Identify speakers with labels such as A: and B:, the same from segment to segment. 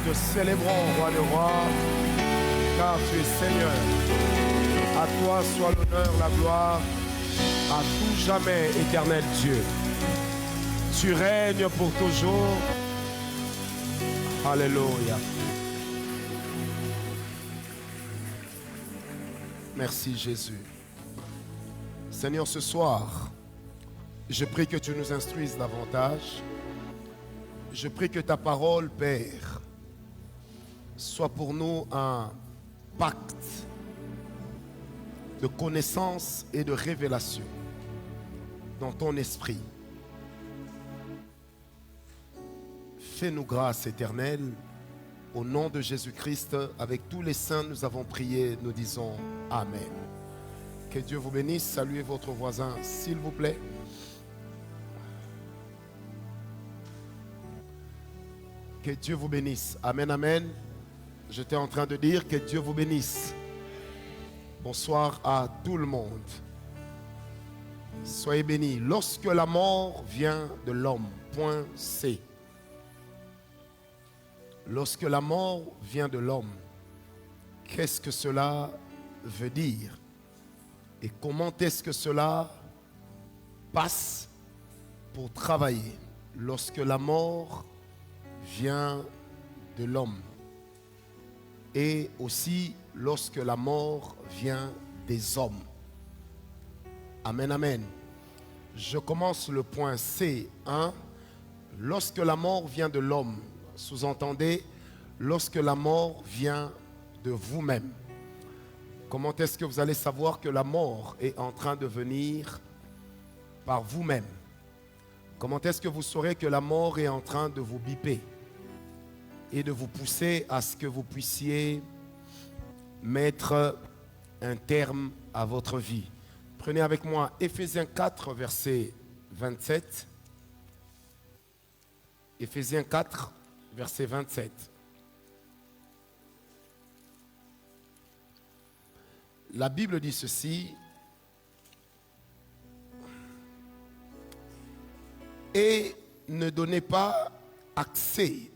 A: te célébrons, roi de rois, car tu es Seigneur. À toi soit l'honneur, la gloire, à tout jamais, éternel Dieu. Tu règnes pour toujours. Alléluia. Merci Jésus. Seigneur, ce soir, je prie que tu nous instruises davantage. Je prie que ta parole, Père, soit pour nous un pacte de connaissance et de révélation dans ton esprit. Fais-nous grâce éternelle. Au nom de Jésus-Christ, avec tous les saints, nous avons prié, nous disons Amen. Que Dieu vous bénisse. Saluez votre voisin, s'il vous plaît. Que Dieu vous bénisse. Amen, amen. J'étais en train de dire que Dieu vous bénisse. Bonsoir à tout le monde. Soyez bénis. Lorsque la mort vient de l'homme, point C. Lorsque la mort vient de l'homme, qu'est-ce que cela veut dire? Et comment est-ce que cela passe pour travailler? Lorsque la mort vient de l'homme. Et aussi lorsque la mort vient des hommes. Amen, amen. Je commence le point C1. Lorsque la mort vient de l'homme, sous-entendez, lorsque la mort vient de vous-même. Comment est-ce que vous allez savoir que la mort est en train de venir par vous-même? Comment est-ce que vous saurez que la mort est en train de vous biper et de vous pousser à ce que vous puissiez mettre un terme à votre vie? Prenez avec moi Éphésiens 4, verset 27. Éphésiens 4, verset 27. La Bible dit ceci. Et ne donnez pas accès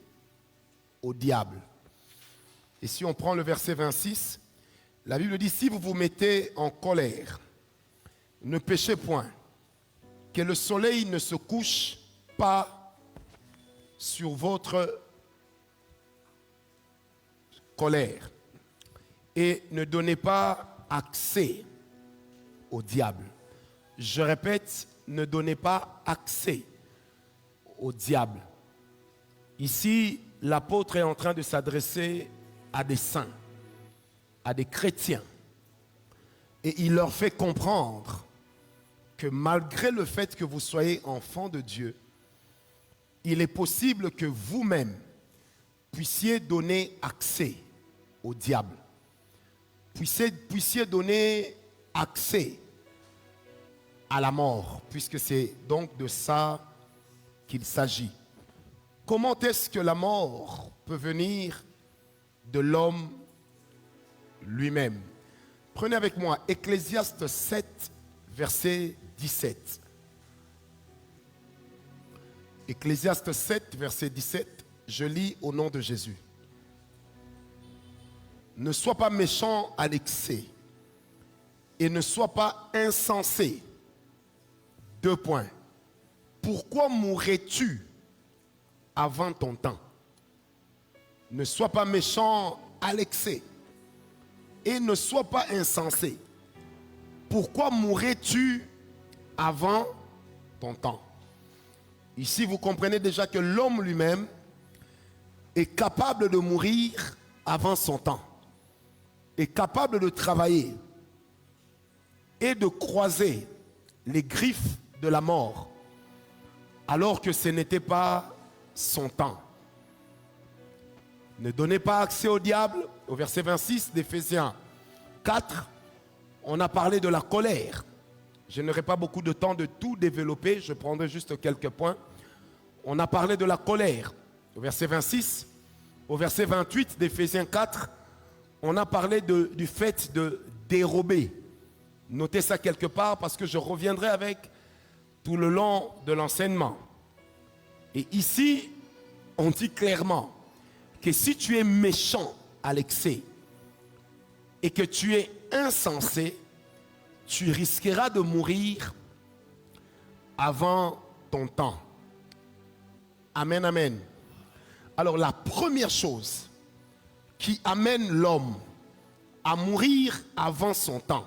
A: au diable. Et si on prend le verset 26, la Bible dit, si vous vous mettez en colère, ne péchez point, que le soleil ne se couche pas sur votre colère. Et ne donnez pas accès au diable. Je répète, ne donnez pas accès au diable. Ici, l'apôtre est en train de s'adresser à des saints, à des chrétiens. Et il leur fait comprendre que malgré le fait que vous soyez enfants de Dieu, il est possible que vous-même puissiez donner accès au diable. Puissiez donner accès à la mort, puisque c'est donc de ça qu'il s'agit. Comment est-ce que la mort peut venir de l'homme lui-même? Prenez avec moi Ecclésiaste 7, verset 17. Ecclésiaste 7, verset 17, je lis au nom de Jésus. Ne sois pas méchant à l'excès et ne sois pas insensé. 2 points. Pourquoi mourrais-tu avant ton temps? Ne sois pas méchant à l'excès et ne sois pas insensé. Pourquoi mourrais-tu avant ton temps? Ici, vous comprenez déjà que l'homme lui-même est capable de mourir avant son temps, est capable de travailler et de croiser les griffes de la mort, alors que ce n'était pas son temps. Ne donnez pas accès au diable. Au verset 26 d'Éphésiens 4, on a parlé de la colère. Je n'aurai pas beaucoup de temps de tout développer, je prendrai juste quelques points. On a parlé de la colère au verset 26. Au verset 28 d'Éphésiens 4, on a parlé du fait de dérober. Notez ça quelque part parce que je reviendrai avec tout le long de l'enseignement. Et ici, on dit clairement que si tu es méchant à l'excès et que tu es insensé, tu risqueras de mourir avant ton temps. Amen, amen. Alors la première chose qui amène l'homme à mourir avant son temps,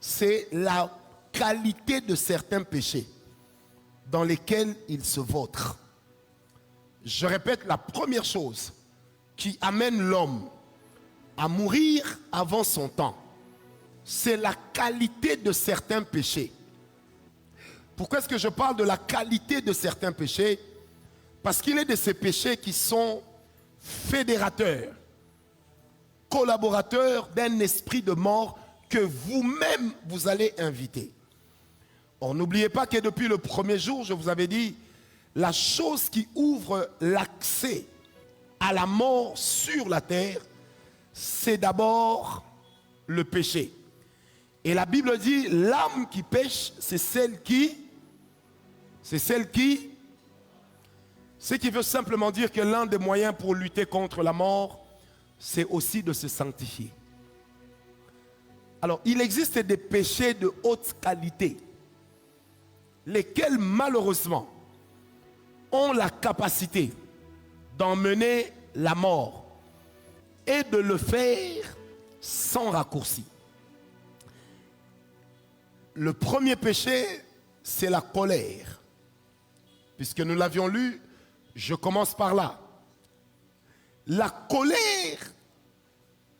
A: c'est la qualité de certains péchés dans lesquels il se vautre. Je répète, la première chose qui amène l'homme à mourir avant son temps, c'est la qualité de certains péchés. Pourquoi est-ce que je parle de la qualité de certains péchés? Parce qu'il est de ces péchés qui sont fédérateurs, collaborateurs d'un esprit de mort que vous-même vous allez inviter. Or, n'oubliez pas que depuis le premier jour, je vous avais dit, la chose qui ouvre l'accès à la mort sur la terre, c'est d'abord le péché. Et la Bible dit, l'âme qui pêche, c'est celle qui... Ce qui veut simplement dire que l'un des moyens pour lutter contre la mort, c'est aussi de se sanctifier. Alors, il existe des péchés de haute qualité, lesquels malheureusement ont la capacité d'emmener la mort et de le faire sans raccourci. Le premier péché, c'est la colère. Puisque nous l'avions lu, je commence par là. La colère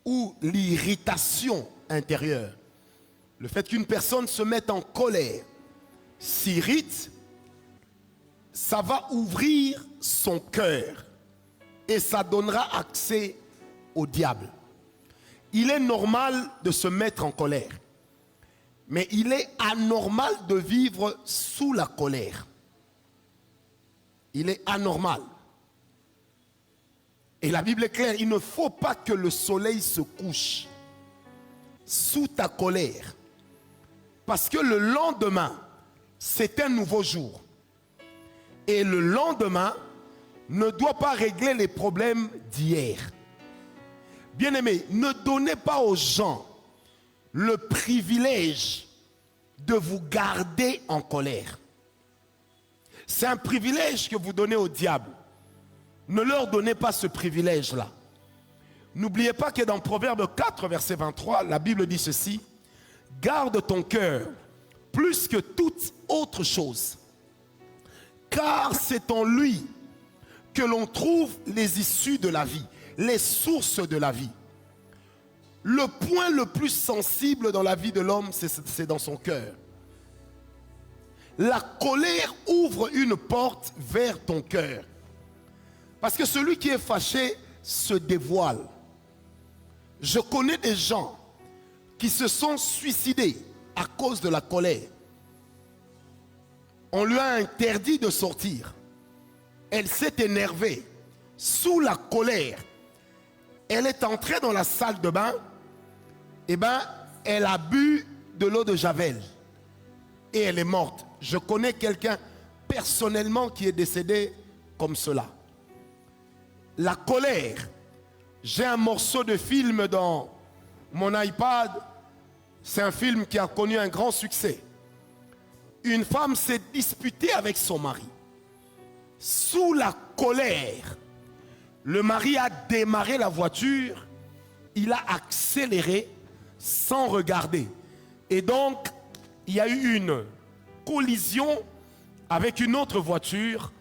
A: ou l'irritation intérieure, le fait qu'une personne se mette en colère, s'irrite, ça va ouvrir son cœur et ça donnera accès au diable. Il est normal de se mettre en colère, mais il est anormal de vivre sous la colère. Il est anormal. Et la Bible est claire, il ne faut pas que le soleil se couche sous ta colère. Parce que le lendemain, c'est un nouveau jour. Et le lendemain ne doit pas régler les problèmes d'hier. Bien-aimés, ne donnez pas aux gens le privilège de vous garder en colère. C'est un privilège que vous donnez au diable. Ne leur donnez pas ce privilège-là. N'oubliez pas que dans Proverbe 4, verset 23, la Bible dit ceci: garde ton cœur plus que toute autre chose, car c'est en lui que l'on trouve les issues de la vie, les sources de la vie. Le point le plus sensible dans la vie de l'homme, c'est dans son cœur. La colère ouvre une porte vers ton cœur. Parce que celui qui est fâché se dévoile. Je connais des gens qui se sont suicidés à cause de la colère. On lui a interdit de sortir. Elle s'est énervée. Sous la colère, elle est entrée dans la salle de bain. Eh bien, elle a bu de l'eau de Javel. Et elle est morte. Je connais quelqu'un personnellement qui est décédé comme cela. La colère. J'ai un morceau de film dans mon iPad. C'est un film qui a connu un grand succès. Une femme s'est disputée avec son mari. Sous la colère, le mari a démarré la voiture. Il a accéléré sans regarder. Et donc, il y a eu une collision avec une autre voiture.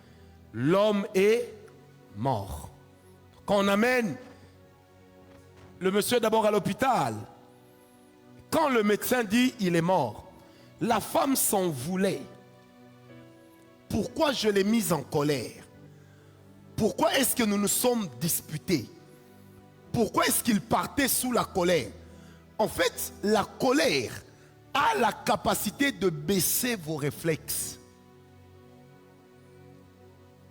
A: L'homme est mort. Quand on amène le monsieur d'abord à l'hôpital, quand le médecin dit il est mort, la femme s'en voulait. Pourquoi je l'ai mise en colère? Pourquoi est-ce que nous nous sommes disputés? Pourquoi est-ce qu'il partait sous la colère? En fait, la colère a la capacité de baisser vos réflexes.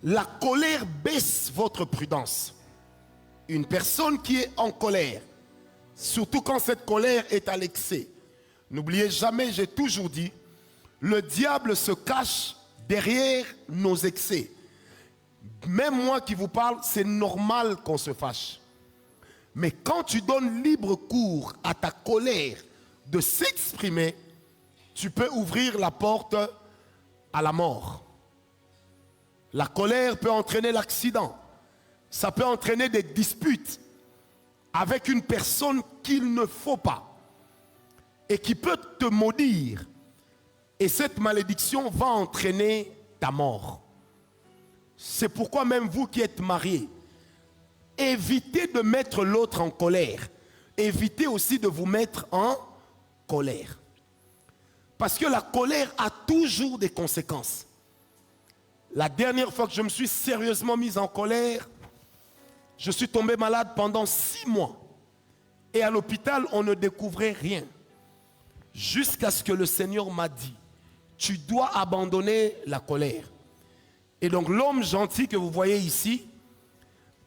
A: La colère baisse votre prudence. Une personne qui est en colère, surtout quand cette colère est à l'excès, n'oubliez jamais, j'ai toujours dit, le diable se cache derrière nos excès. Même moi qui vous parle, c'est normal qu'on se fâche. Mais quand tu donnes libre cours à ta colère de s'exprimer, tu peux ouvrir la porte à la mort. La colère peut entraîner l'accident. Ça peut entraîner des disputes avec une personne qu'il ne faut pas et qui peut te maudire. Et cette malédiction va entraîner ta mort. C'est pourquoi même vous qui êtes mariés, évitez de mettre l'autre en colère. Évitez aussi de vous mettre en colère. Parce que la colère a toujours des conséquences. La dernière fois que je me suis sérieusement mise en colère, je suis tombé malade pendant 6 mois. Et à l'hôpital, on ne découvrait rien. Jusqu'à ce que le Seigneur m'a dit, tu dois abandonner la colère. Et donc l'homme gentil que vous voyez ici,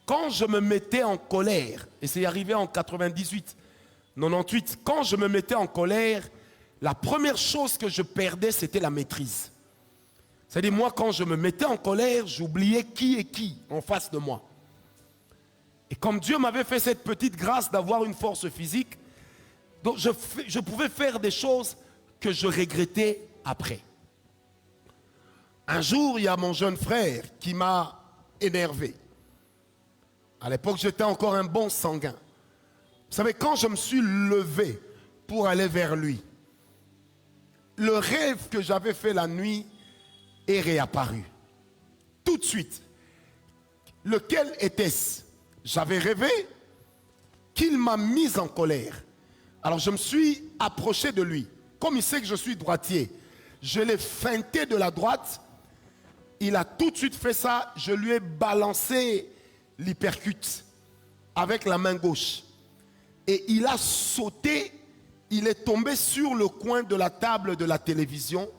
A: quand je me mettais en colère, et c'est arrivé en 98, 98, quand je me mettais en colère, la première chose que je perdais, c'était la maîtrise. C'est-à-dire, moi, quand je me mettais en colère, j'oubliais qui est qui en face de moi. Et comme Dieu m'avait fait cette petite grâce d'avoir une force physique, donc je pouvais faire des choses que je regrettais après. Un jour, il y a mon jeune frère qui m'a énervé. À l'époque, j'étais encore un bon sanguin. Vous savez, quand je me suis levé pour aller vers lui, le rêve que j'avais fait la nuit est réapparu. Tout de suite. Lequel était-ce? J'avais rêvé qu'il m'a mis en colère. Alors je me suis approché de lui. Comme il sait que je suis droitier, je l'ai feinté de la droite. Il a tout de suite fait ça. Je lui ai balancé l'hypercute avec la main gauche. Et il a sauté. Il est tombé sur le coin de la table de la télévision.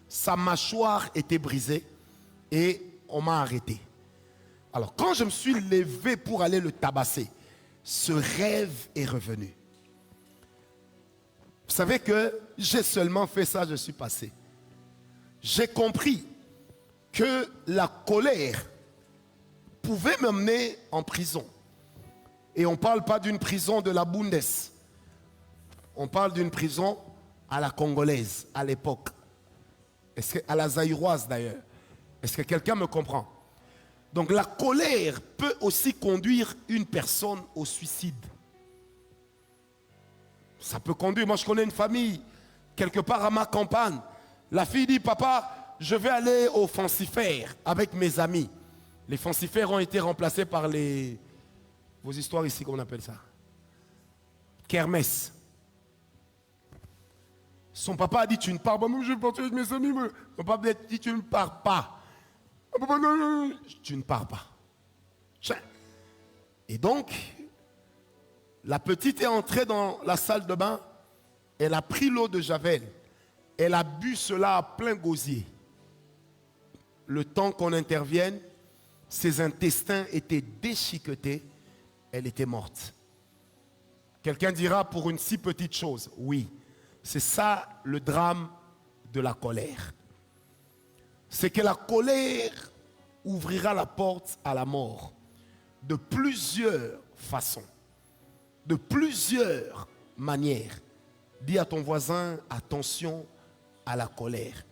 A: Sa mâchoire était brisée et on m'a arrêté. Alors quand je me suis levé pour aller le tabasser, ce rêve est revenu. Vous savez que j'ai seulement fait ça, je suis passé. J'ai compris que la colère pouvait m'emmener en prison. Et on ne parle pas d'une prison de la Bundes. On parle d'une prison à la congolaise, à l'époque. À la zaïroise d'ailleurs. Est-ce que quelqu'un me comprend? Donc la colère peut aussi conduire une personne au suicide. Ça peut conduire. Moi je connais une famille, quelque part à ma campagne. La fille dit, papa, je vais aller au Fancifère avec mes amis. Les Fancifères ont été remplacés par les... Vos histoires ici, comment on appelle ça? Kermesse. Son papa a dit, tu ne pars pas. Moi, je vais partir avec mes amis. Mon papa a dit, tu ne pars pas. Papa, non, tu ne pars pas. Et donc, la petite est entrée dans la salle de bain. Elle a pris l'eau de Javel. Elle a bu cela à plein gosier. Le temps qu'on intervienne, ses intestins étaient déchiquetés. Elle était morte. Quelqu'un dira pour une si petite chose, oui. C'est ça le drame de la colère. C'est que la colère ouvrira la porte à la mort de plusieurs façons, de plusieurs manières. Dis à ton voisin, attention à la colère.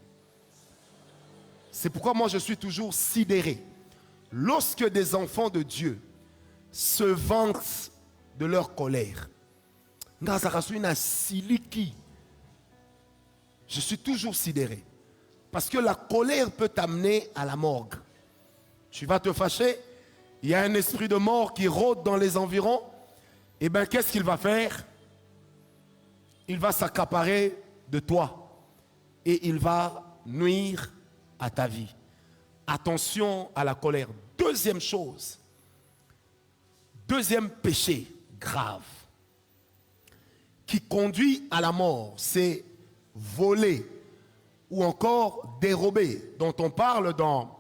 A: C'est pourquoi moi je suis toujours sidéré. Lorsque des enfants de Dieu se vantent de leur colère, je suis toujours sidéré. Parce que la colère peut t'amener à la morgue. Tu vas te fâcher, il y a un esprit de mort qui rôde dans les environs. Et bien qu'est-ce qu'il va faire? Il va s'accaparer de toi. Et il va nuire à ta vie. Attention à la colère. Deuxième chose, deuxième péché grave qui conduit à la mort, c'est voler ou encore dérober, dont on parle dans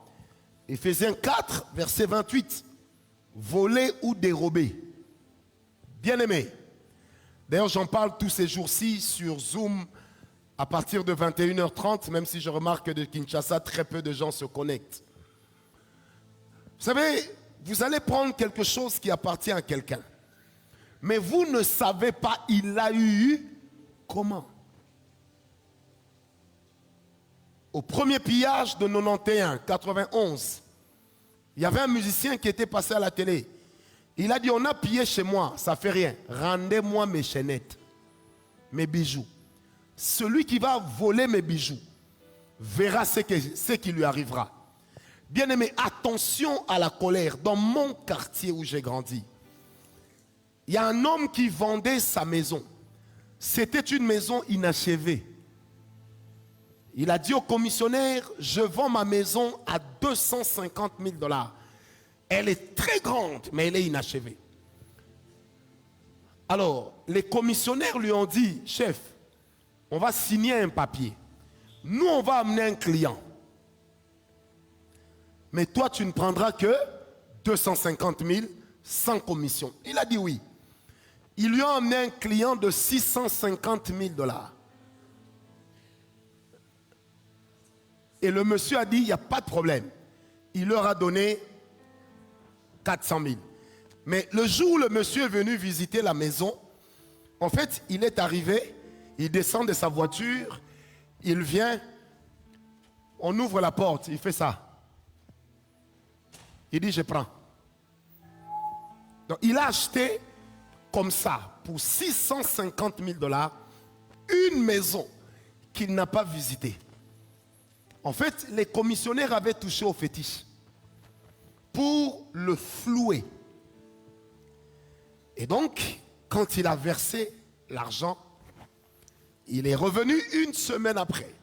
A: Éphésiens 4, verset 28. Voler ou dérober. Bien-aimé, d'ailleurs j'en parle tous ces jours-ci sur Zoom à partir de 21h30, même si je remarque que de Kinshasa, très peu de gens se connectent. Vous savez, vous allez prendre quelque chose qui appartient à quelqu'un. Mais vous ne savez pas, il l'a eu comment. Au premier pillage de 91, 91, il y avait un musicien qui était passé à la télé. Il a dit, on a pillé chez moi, ça fait rien. Rendez-moi mes chaînettes, mes bijoux. Celui qui va voler mes bijoux verra ce qui lui arrivera. Bien-aimé, attention à la colère. Dans mon quartier où j'ai grandi, il y a un homme qui vendait sa maison. C'était une maison inachevée. Il a dit au commissionnaire, je vends ma maison à 250 000 $. Elle est très grande, mais elle est inachevée. Alors, les commissionnaires lui ont dit, chef, on va signer un papier. Nous, on va amener un client. Mais toi, tu ne prendras que 250 000 sans commission. Il a dit oui. Ils lui ont amené un client de 650 000 $. Et le monsieur a dit, il n'y a pas de problème. Il leur a donné 400 000. Mais le jour où le monsieur est venu visiter la maison, en fait, il est arrivé, il descend de sa voiture, il vient, on ouvre la porte, il fait ça. Il dit, je prends. Donc, il a acheté comme ça, pour 650 000 $, une maison qu'il n'a pas visitée. En fait, les commissionnaires avaient touché au fétiche pour le flouer. Et donc, quand il a versé l'argent, il est revenu une semaine après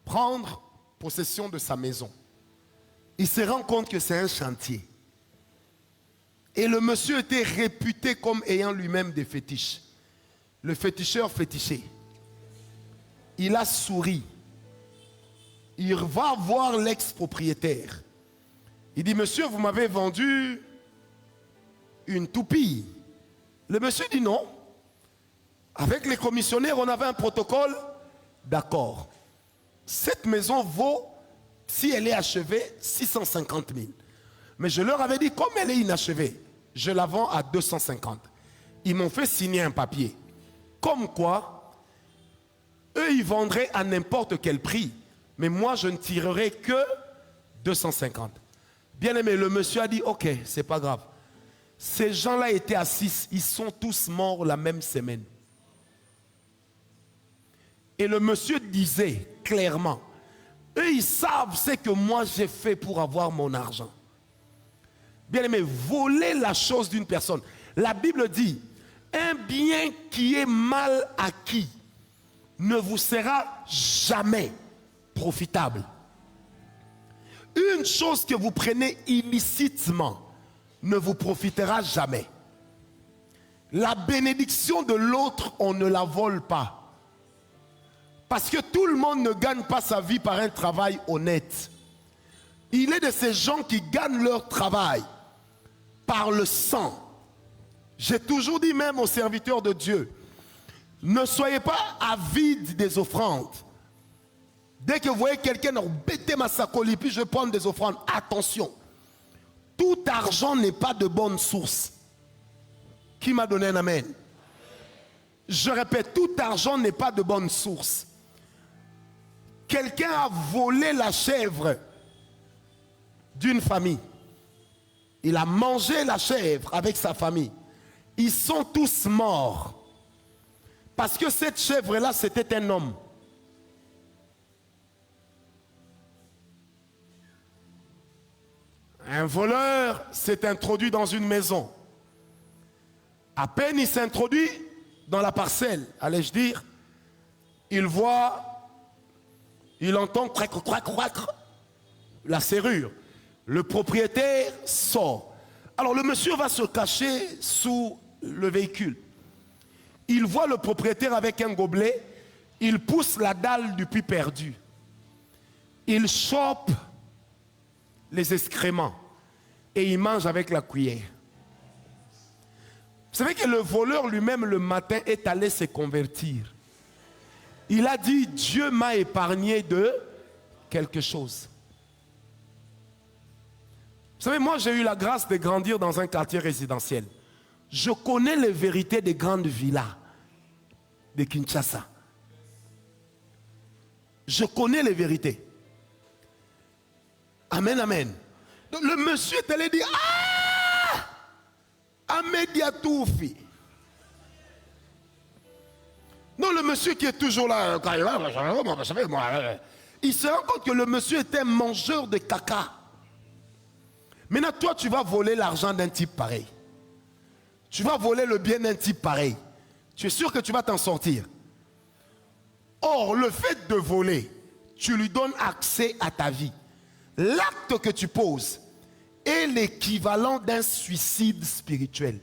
A: prendre possession de sa maison. Il se rend compte que c'est un chantier. Et le monsieur était réputé comme ayant lui-même des fétiches. Le féticheur fétiché. Il a souri. Il va voir l'ex-propriétaire. Il dit, monsieur, vous m'avez vendu une toupie. Le monsieur dit non. Avec les commissionnaires, on avait un protocole. D'accord. Cette maison vaut, si elle est achevée, 650 000. Mais je leur avais dit, comme elle est inachevée, je la vends à 250. Ils m'ont fait signer un papier. Comme quoi, eux, ils vendraient à n'importe quel prix. Mais moi, je ne tirerai que 250. Bien aimé, le monsieur a dit, ok, c'est pas grave. Ces gens-là étaient assis, ils sont tous morts la même semaine. Et le monsieur disait clairement, eux, ils savent ce que moi j'ai fait pour avoir mon argent. Bien aimé, voler la chose d'une personne. La Bible dit, un bien qui est mal acquis ne vous sera jamais profitable. Une chose que vous prenez illicitement ne vous profitera jamais. La bénédiction de l'autre, on ne la vole pas. Parce que tout le monde ne gagne pas sa vie par un travail honnête. Il est de ces gens qui gagnent leur travail par le sang. J'ai toujours dit même aux serviteurs de Dieu, ne soyez pas avides des offrandes. Dès que vous voyez quelqu'un bêter ma sacoli, puis je vais prendre des offrandes, attention. Tout argent n'est pas de bonne source. Qui m'a donné un amen? Je répète, tout argent n'est pas de bonne source. Quelqu'un a volé la chèvre d'une famille. Il a mangé la chèvre avec sa famille. Ils sont tous morts. Parce que cette chèvre-là, c'était un homme. Un voleur s'est introduit dans une maison. À peine il s'introduit dans la parcelle, allais-je dire, il voit, il entend crac, crac, crac, la serrure. Le propriétaire sort. Alors le monsieur va se cacher sous le véhicule. Il voit le propriétaire avec un gobelet, il pousse la dalle du puits perdu. Il chope les excréments et il mange avec la cuillère. Vous savez que le voleur lui-même le matin est allé se convertir. Il a dit, Dieu m'a épargné de quelque chose. Vous savez, moi j'ai eu la grâce de grandir dans un quartier résidentiel. Je connais les vérités des grandes villas de Kinshasa. Je connais les vérités. Amen, amen. Donc le monsieur est allé dire, ah, Ahmediatoufi. Non, le monsieur qui est toujours là, il se rend compte que le monsieur était un mangeur de caca. Maintenant, toi, tu vas voler l'argent d'un type pareil. Tu vas voler le bien d'un type pareil. Tu es sûr que tu vas t'en sortir. Or, le fait de voler, tu lui donnes accès à ta vie. L'acte que tu poses est l'équivalent d'un suicide spirituel.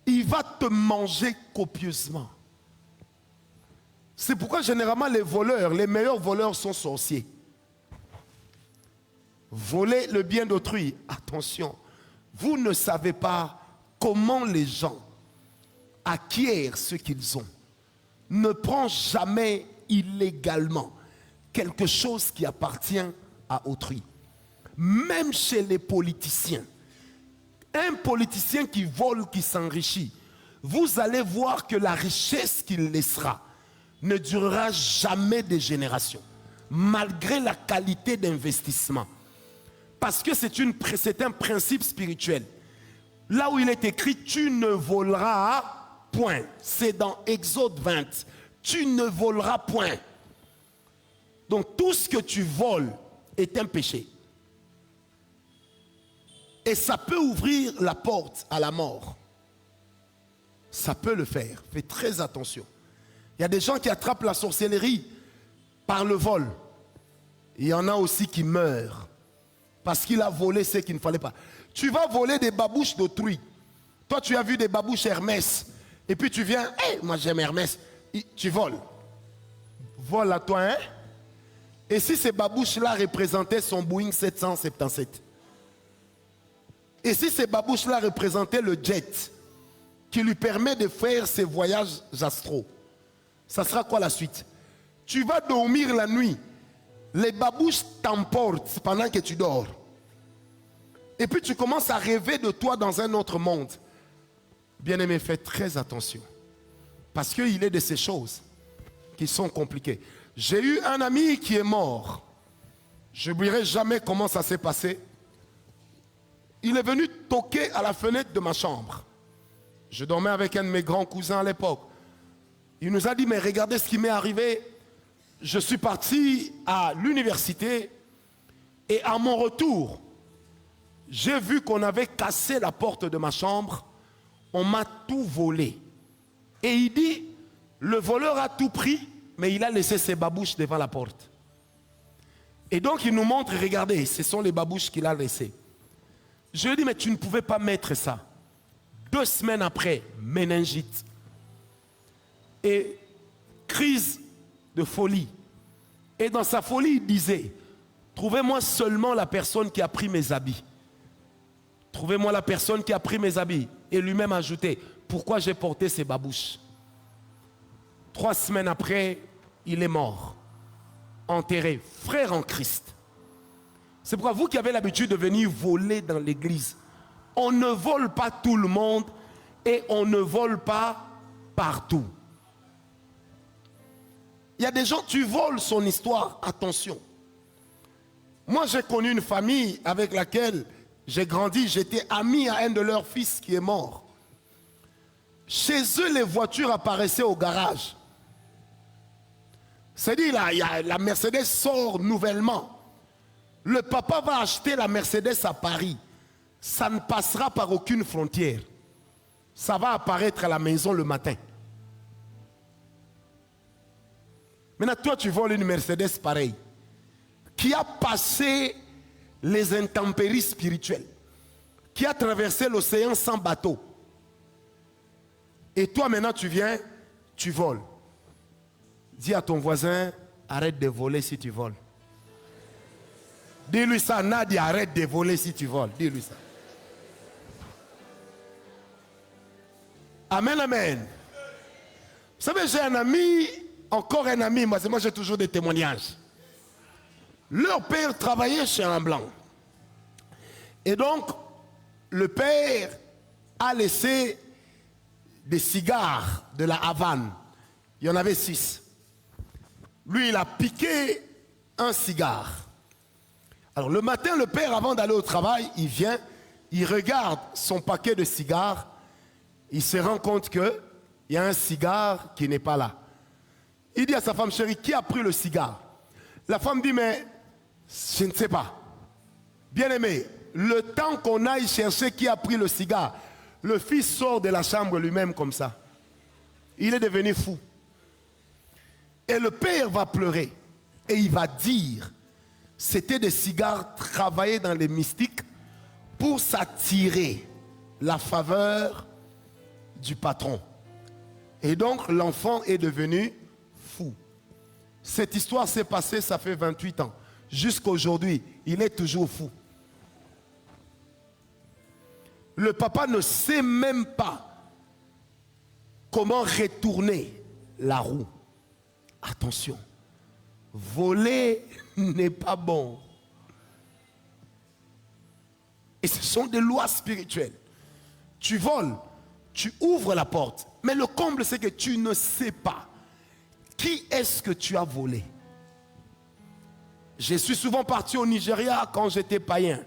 A: Il va te manger copieusement. C'est pourquoi généralement les voleurs, les meilleurs voleurs sont sorciers. Voler le bien d'autrui, attention, vous ne savez pas comment les gens acquièrent ce qu'ils ont. Ne prends jamais illégalement quelque chose qui appartient à autrui. Même chez les politiciens. Un politicien qui vole, qui s'enrichit, vous allez voir que la richesse qu'il laissera ne durera jamais des générations, malgré la qualité d'investissement. Parce que c'est un principe spirituel. Là où il est écrit, tu ne voleras point. C'est dans Exode 20. Tu ne voleras point. Donc tout ce que tu voles est un péché. Et ça peut ouvrir la porte à la mort. Ça peut le faire. Fais très attention. Il y a des gens qui attrapent la sorcellerie par le vol. Il y en a aussi qui meurent parce qu'il a volé ce qu'il ne fallait pas. Tu vas voler des babouches d'autrui. Toi, tu as vu des babouches Hermès. Et puis tu viens, hey, moi j'aime Hermès. Tu voles. Vole à toi, hein? Et si ces babouches-là représentaient son Boeing 777? Et si ces babouches-là représentaient le jet qui lui permet de faire ses voyages astraux? Ça sera quoi la suite? Tu vas dormir la nuit. Les babouches t'emportent pendant que tu dors. Et puis tu commences à rêver de toi dans un autre monde. Bien-aimé, fais très attention. Parce qu'il est de ces choses qui sont compliquées. J'ai eu un ami qui est mort. Je n'oublierai jamais comment ça s'est passé. Il est venu toquer à la fenêtre de ma chambre. Je dormais avec un de mes grands cousins à l'époque. Il nous a dit, mais regardez ce qui m'est arrivé. Je suis parti à l'université et à mon retour, j'ai vu qu'on avait cassé la porte de ma chambre. On m'a tout volé. Et il dit, le voleur a tout pris, mais il a laissé ses babouches devant la porte. Et donc il nous montre, regardez, ce sont les babouches qu'il a laissées. Je lui ai dit, mais tu ne pouvais pas mettre ça. 2 semaines après, méningite. Et crise de folie. Et dans sa folie, il disait, trouvez-moi seulement la personne qui a pris mes habits. Trouvez-moi la personne qui a pris mes habits. Et lui-même ajoutait, pourquoi j'ai porté ces babouches? 3 semaines après, il est mort. Enterré, frère en Christ. C'est pourquoi vous qui avez l'habitude de venir voler dans l'église, on ne vole pas tout le monde et on ne vole pas partout. Il y a des gens, tu voles son histoire, attention. Moi, j'ai connu une famille avec laquelle j'ai grandi, j'étais ami à un de leurs fils qui est mort. Chez eux, les voitures apparaissaient au garage. C'est-à-dire, la Mercedes sort nouvellement. Le papa va acheter la Mercedes à Paris. Ça ne passera par aucune frontière. Ça va apparaître à la maison le matin. Maintenant, toi, tu voles une Mercedes pareille, qui a passé les intempéries spirituelles, qui a traversé l'océan sans bateau. Et toi, maintenant, tu viens, tu voles. Dis à ton voisin, arrête de voler si tu voles. Dis-lui ça, Nadia, arrête de voler si tu voles. Dis-lui ça. Amen, amen. Vous savez, j'ai un ami, encore un ami, moi j'ai toujours des témoignages. Leur père travaillait chez un blanc. Et donc, le père a laissé des cigares de la Havane. Il y en avait 6. Lui, il a piqué un cigare. Alors, le matin, le père, avant d'aller au travail, il vient, il regarde son paquet de cigares, il se rend compte qu'il y a un cigare qui n'est pas là. Il dit à sa femme, chérie, qui a pris le cigare? La femme dit, mais je ne sais pas. Bien-aimé, le temps qu'on aille chercher qui a pris le cigare, le fils sort de la chambre lui-même comme ça. Il est devenu fou. Et le père va pleurer et il va dire, c'était des cigares travaillés dans les mystiques pour s'attirer la faveur du patron. Et donc l'enfant est devenu fou. Cette histoire s'est passée, ça fait 28 ans. Jusqu'à aujourd'hui, il est toujours fou. Le papa ne sait même pas comment retourner la roue. Attention, voler n'est pas bon. Et ce sont des lois spirituelles. Tu voles, tu ouvres la porte. Mais le comble, c'est que tu ne sais pas qui est-ce que tu as volé. Je suis souvent parti au Nigeria quand j'étais païen.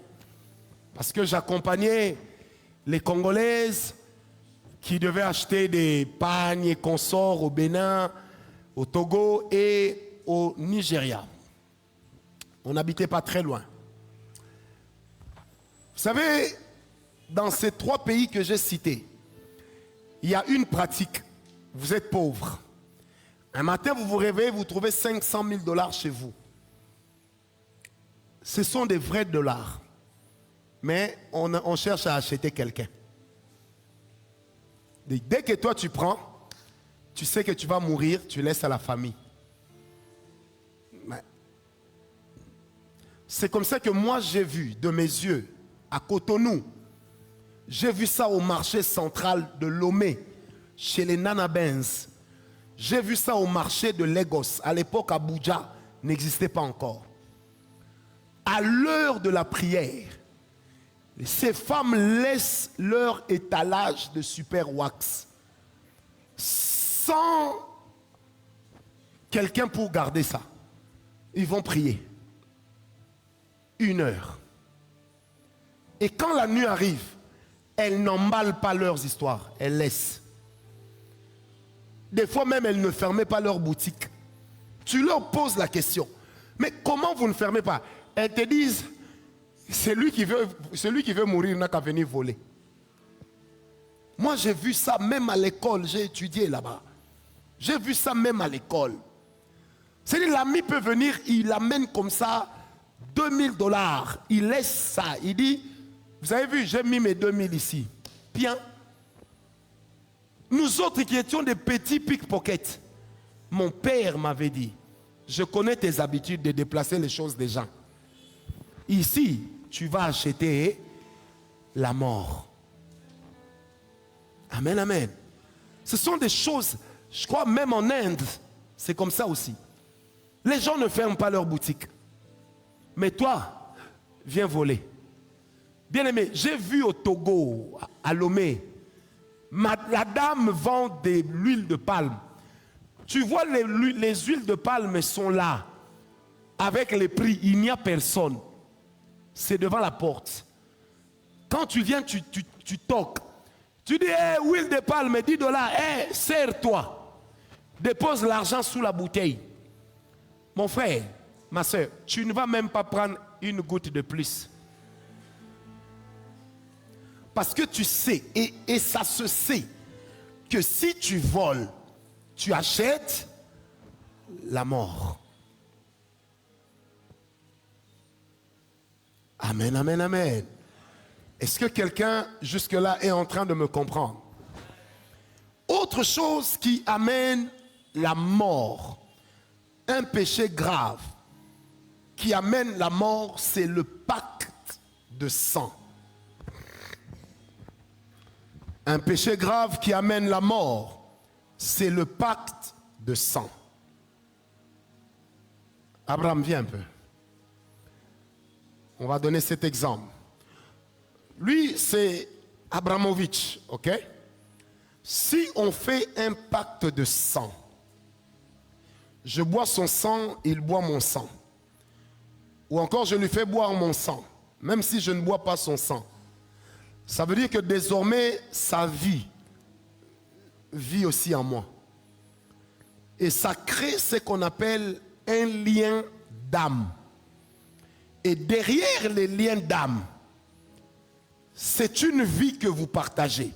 A: Parce que j'accompagnais les Congolaises qui devaient acheter des pagnes et consorts au Bénin, au Togo et au Nigeria. On n'habitait pas très loin. Vous savez, dans ces 3 pays que j'ai cités, il y a une pratique. Vous êtes pauvre. Un matin, vous vous réveillez, vous trouvez 500 000 $ chez vous. Ce sont des vrais dollars. Mais on cherche à acheter quelqu'un. Dès que toi tu prends, tu sais que tu vas mourir, tu laisses à la famille. C'est comme ça que moi j'ai vu de mes yeux, à Cotonou, j'ai vu ça au marché central de Lomé, chez les Nanabens. J'ai vu ça au marché de Lagos. À l'époque, Abuja n'existait pas encore. À l'heure de la prière, ces femmes laissent leur étalage de super wax sans quelqu'un pour garder ça. Ils vont prier 1 heure. Et quand la nuit arrive, elles n'emballent pas leurs histoires, elles laissent. Des fois même, elles ne fermaient pas leur boutique. Tu leur poses la question, mais comment vous ne fermez pas? Elles te disent, celui qui veut mourir n'a qu'à venir voler. Moi, j'ai vu ça même à l'école, j'ai étudié là-bas. J'ai vu ça même à l'école. C'est-à-dire, l'ami peut venir, il amène comme ça 2000 $. Il laisse ça, il dit, vous avez vu, j'ai mis mes 2000 ici. Bien. Nous autres qui étions des petits pickpockets, mon père m'avait dit, je connais tes habitudes de déplacer les choses des gens. Ici, tu vas acheter la mort. Amen, amen. Ce sont des choses, je crois même en Inde, c'est comme ça aussi. Les gens ne ferment pas leur boutique. Mais toi, viens voler. Bien aimé, j'ai vu au Togo, à Lomé, la dame vend de l'huile de palme. Tu vois, les huiles de palme sont là. Avec les prix, il n'y a personne. C'est devant la porte. Quand tu viens, tu toques. Tu dis, hey, huile de palme, 10 $. Hey, serre-toi. Dépose l'argent sous la bouteille. Mon frère, ma soeur, tu ne vas même pas prendre une goutte de plus. Parce que tu sais, et ça se sait, que si tu voles, tu achètes la mort. Amen, amen, amen. Est-ce que quelqu'un jusque-là est en train de me comprendre? Autre chose qui amène la mort, un péché grave, qui amène la mort, c'est le pacte de sang. Un péché grave qui amène la mort, c'est le pacte de sang. Abraham, viens un peu. On va donner cet exemple. Lui, c'est Abramovich, ok? Si on fait un pacte de sang, je bois son sang, il boit mon sang. Ou encore, je lui fais boire mon sang, même si je ne bois pas son sang. Ça veut dire que désormais, sa vie vit aussi en moi. Et ça crée ce qu'on appelle un lien d'âme. Et derrière les liens d'âme, c'est une vie que vous partagez.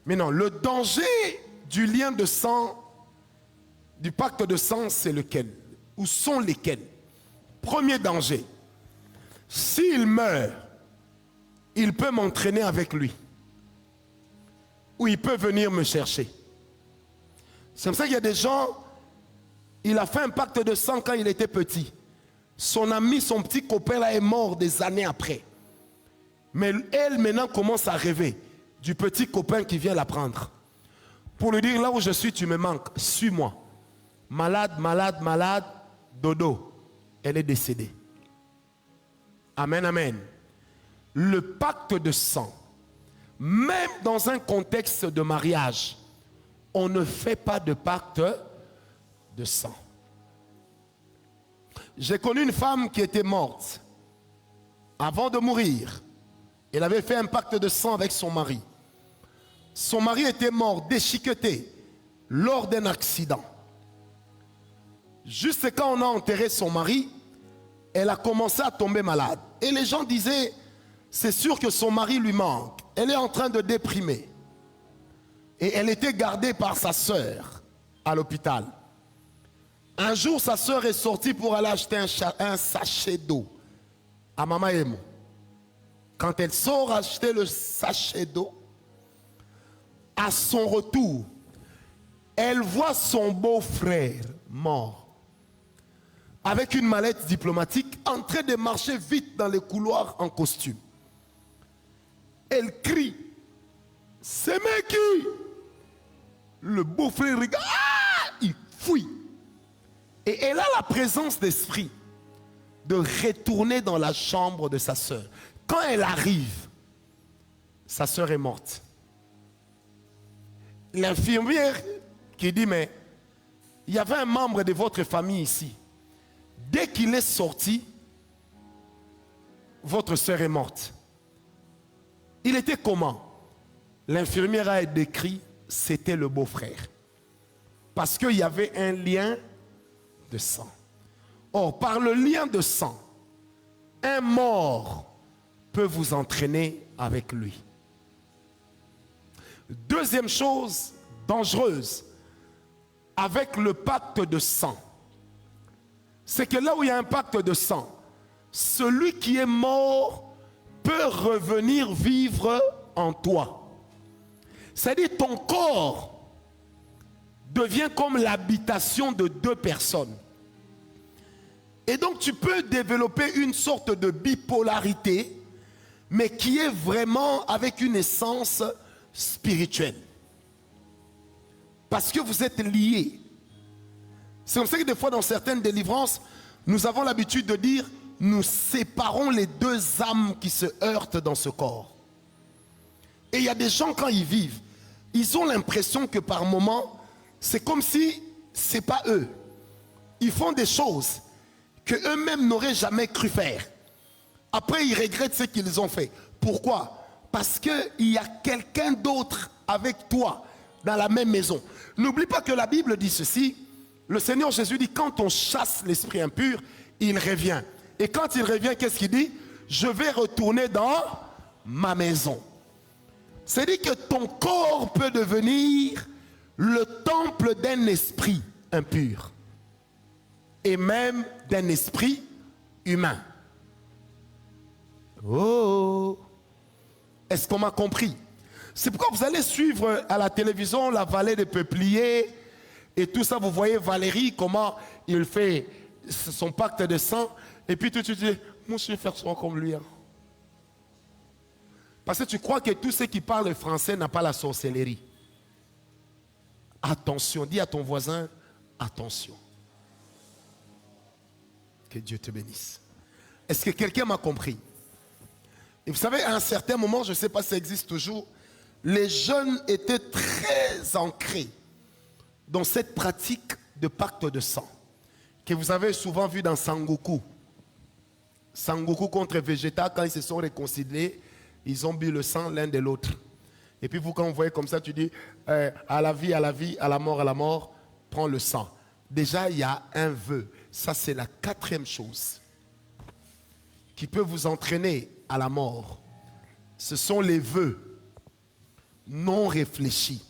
A: Maintenant, le danger du lien de sang, du pacte de sang, c'est lequel? Ou sont lesquels? Premier danger, s'il meurt, il peut m'entraîner avec lui. Ou il peut venir me chercher. C'est comme ça qu'il y a des gens, il a fait un pacte de sang quand il était petit. Son ami, son petit copain là est mort des années après. Mais elle maintenant commence à rêver du petit copain qui vient la prendre. Pour lui dire, là où je suis, tu me manques, suis-moi. Malade, malade, malade, dodo. Elle est décédée. Amen, amen. Le pacte de sang, même dans un contexte de mariage, on ne fait pas de pacte de sang. J'ai connu une femme qui était morte. Avant de mourir, elle avait fait un pacte de sang avec son mari. Son mari était mort, déchiqueté, lors d'un accident. Juste quand on a enterré son mari, elle a commencé à tomber malade. Et les gens disaient, c'est sûr que son mari lui manque. Elle est en train de déprimer. Et elle était gardée par sa sœur à l'hôpital. Un jour, sa sœur est sortie pour aller acheter un sachet d'eau à Maman Emo. Quand elle sort acheter le sachet d'eau, à son retour, elle voit son beau-frère mort, avec une mallette diplomatique, en train de marcher vite dans les couloirs en costume. Elle crie, c'est qui? Le beau-frère regarde, il fuit. Et elle a la présence d'esprit de retourner dans la chambre de sa sœur. Quand elle arrive, sa sœur est morte. L'infirmière qui dit, mais il y avait un membre de votre famille ici. Dès qu'il est sorti, votre sœur est morte. Il était comment? L'infirmière a décrit, c'était le beau-frère. Parce qu'il y avait un lien de sang. Or, par le lien de sang, un mort peut vous entraîner avec lui. Deuxième chose dangereuse avec le pacte de sang, c'est que là où il y a un pacte de sang, celui qui est mort peut revenir vivre en toi. C'est-à-dire ton corps devient comme l'habitation de deux personnes. Et donc tu peux développer une sorte de bipolarité, mais qui est vraiment avec une essence spirituelle. Parce que vous êtes liés. C'est comme ça que des fois dans certaines délivrances, nous avons l'habitude de dire, nous séparons les deux âmes qui se heurtent dans ce corps. Et il y a des gens quand ils vivent, ils ont l'impression que par moments, c'est comme si ce n'est pas eux. Ils font des choses que eux-mêmes n'auraient jamais cru faire. Après, ils regrettent ce qu'ils ont fait. Pourquoi? Parce qu'il y a quelqu'un d'autre avec toi dans la même maison. N'oublie pas que la Bible dit ceci. Le Seigneur Jésus dit, quand on chasse l'esprit impur, il revient. Et quand il revient, qu'est-ce qu'il dit? Je vais retourner dans ma maison. C'est-à-dire que ton corps peut devenir le temple d'un esprit impur. Et même d'un esprit humain. Oh! Est-ce qu'on m'a compris? C'est pourquoi vous allez suivre à la télévision la vallée des peupliers et tout ça. Vous voyez Valérie, comment il fait son pacte de sang. Et puis tu te dis, moi je vais faire ça comme lui. Hein. Parce que tu crois que tous ceux qui parlent français n'ont pas la sorcellerie. Attention, dis à ton voisin, attention. Que Dieu te bénisse. Est-ce que quelqu'un m'a compris? Et vous savez, à un certain moment, je ne sais pas si ça existe toujours, les jeunes étaient très ancrés dans cette pratique de pacte de sang, que vous avez souvent vu dans Sangoku. Sangoku contre Vegeta, quand ils se sont réconciliés, ils ont bu le sang l'un de l'autre. Et puis vous, quand vous voyez comme ça, tu dis, à la vie, à la mort, prends le sang. Déjà, il y a un vœu. Ça, c'est la 4e chose qui peut vous entraîner à la mort. Ce sont les vœux non réfléchis.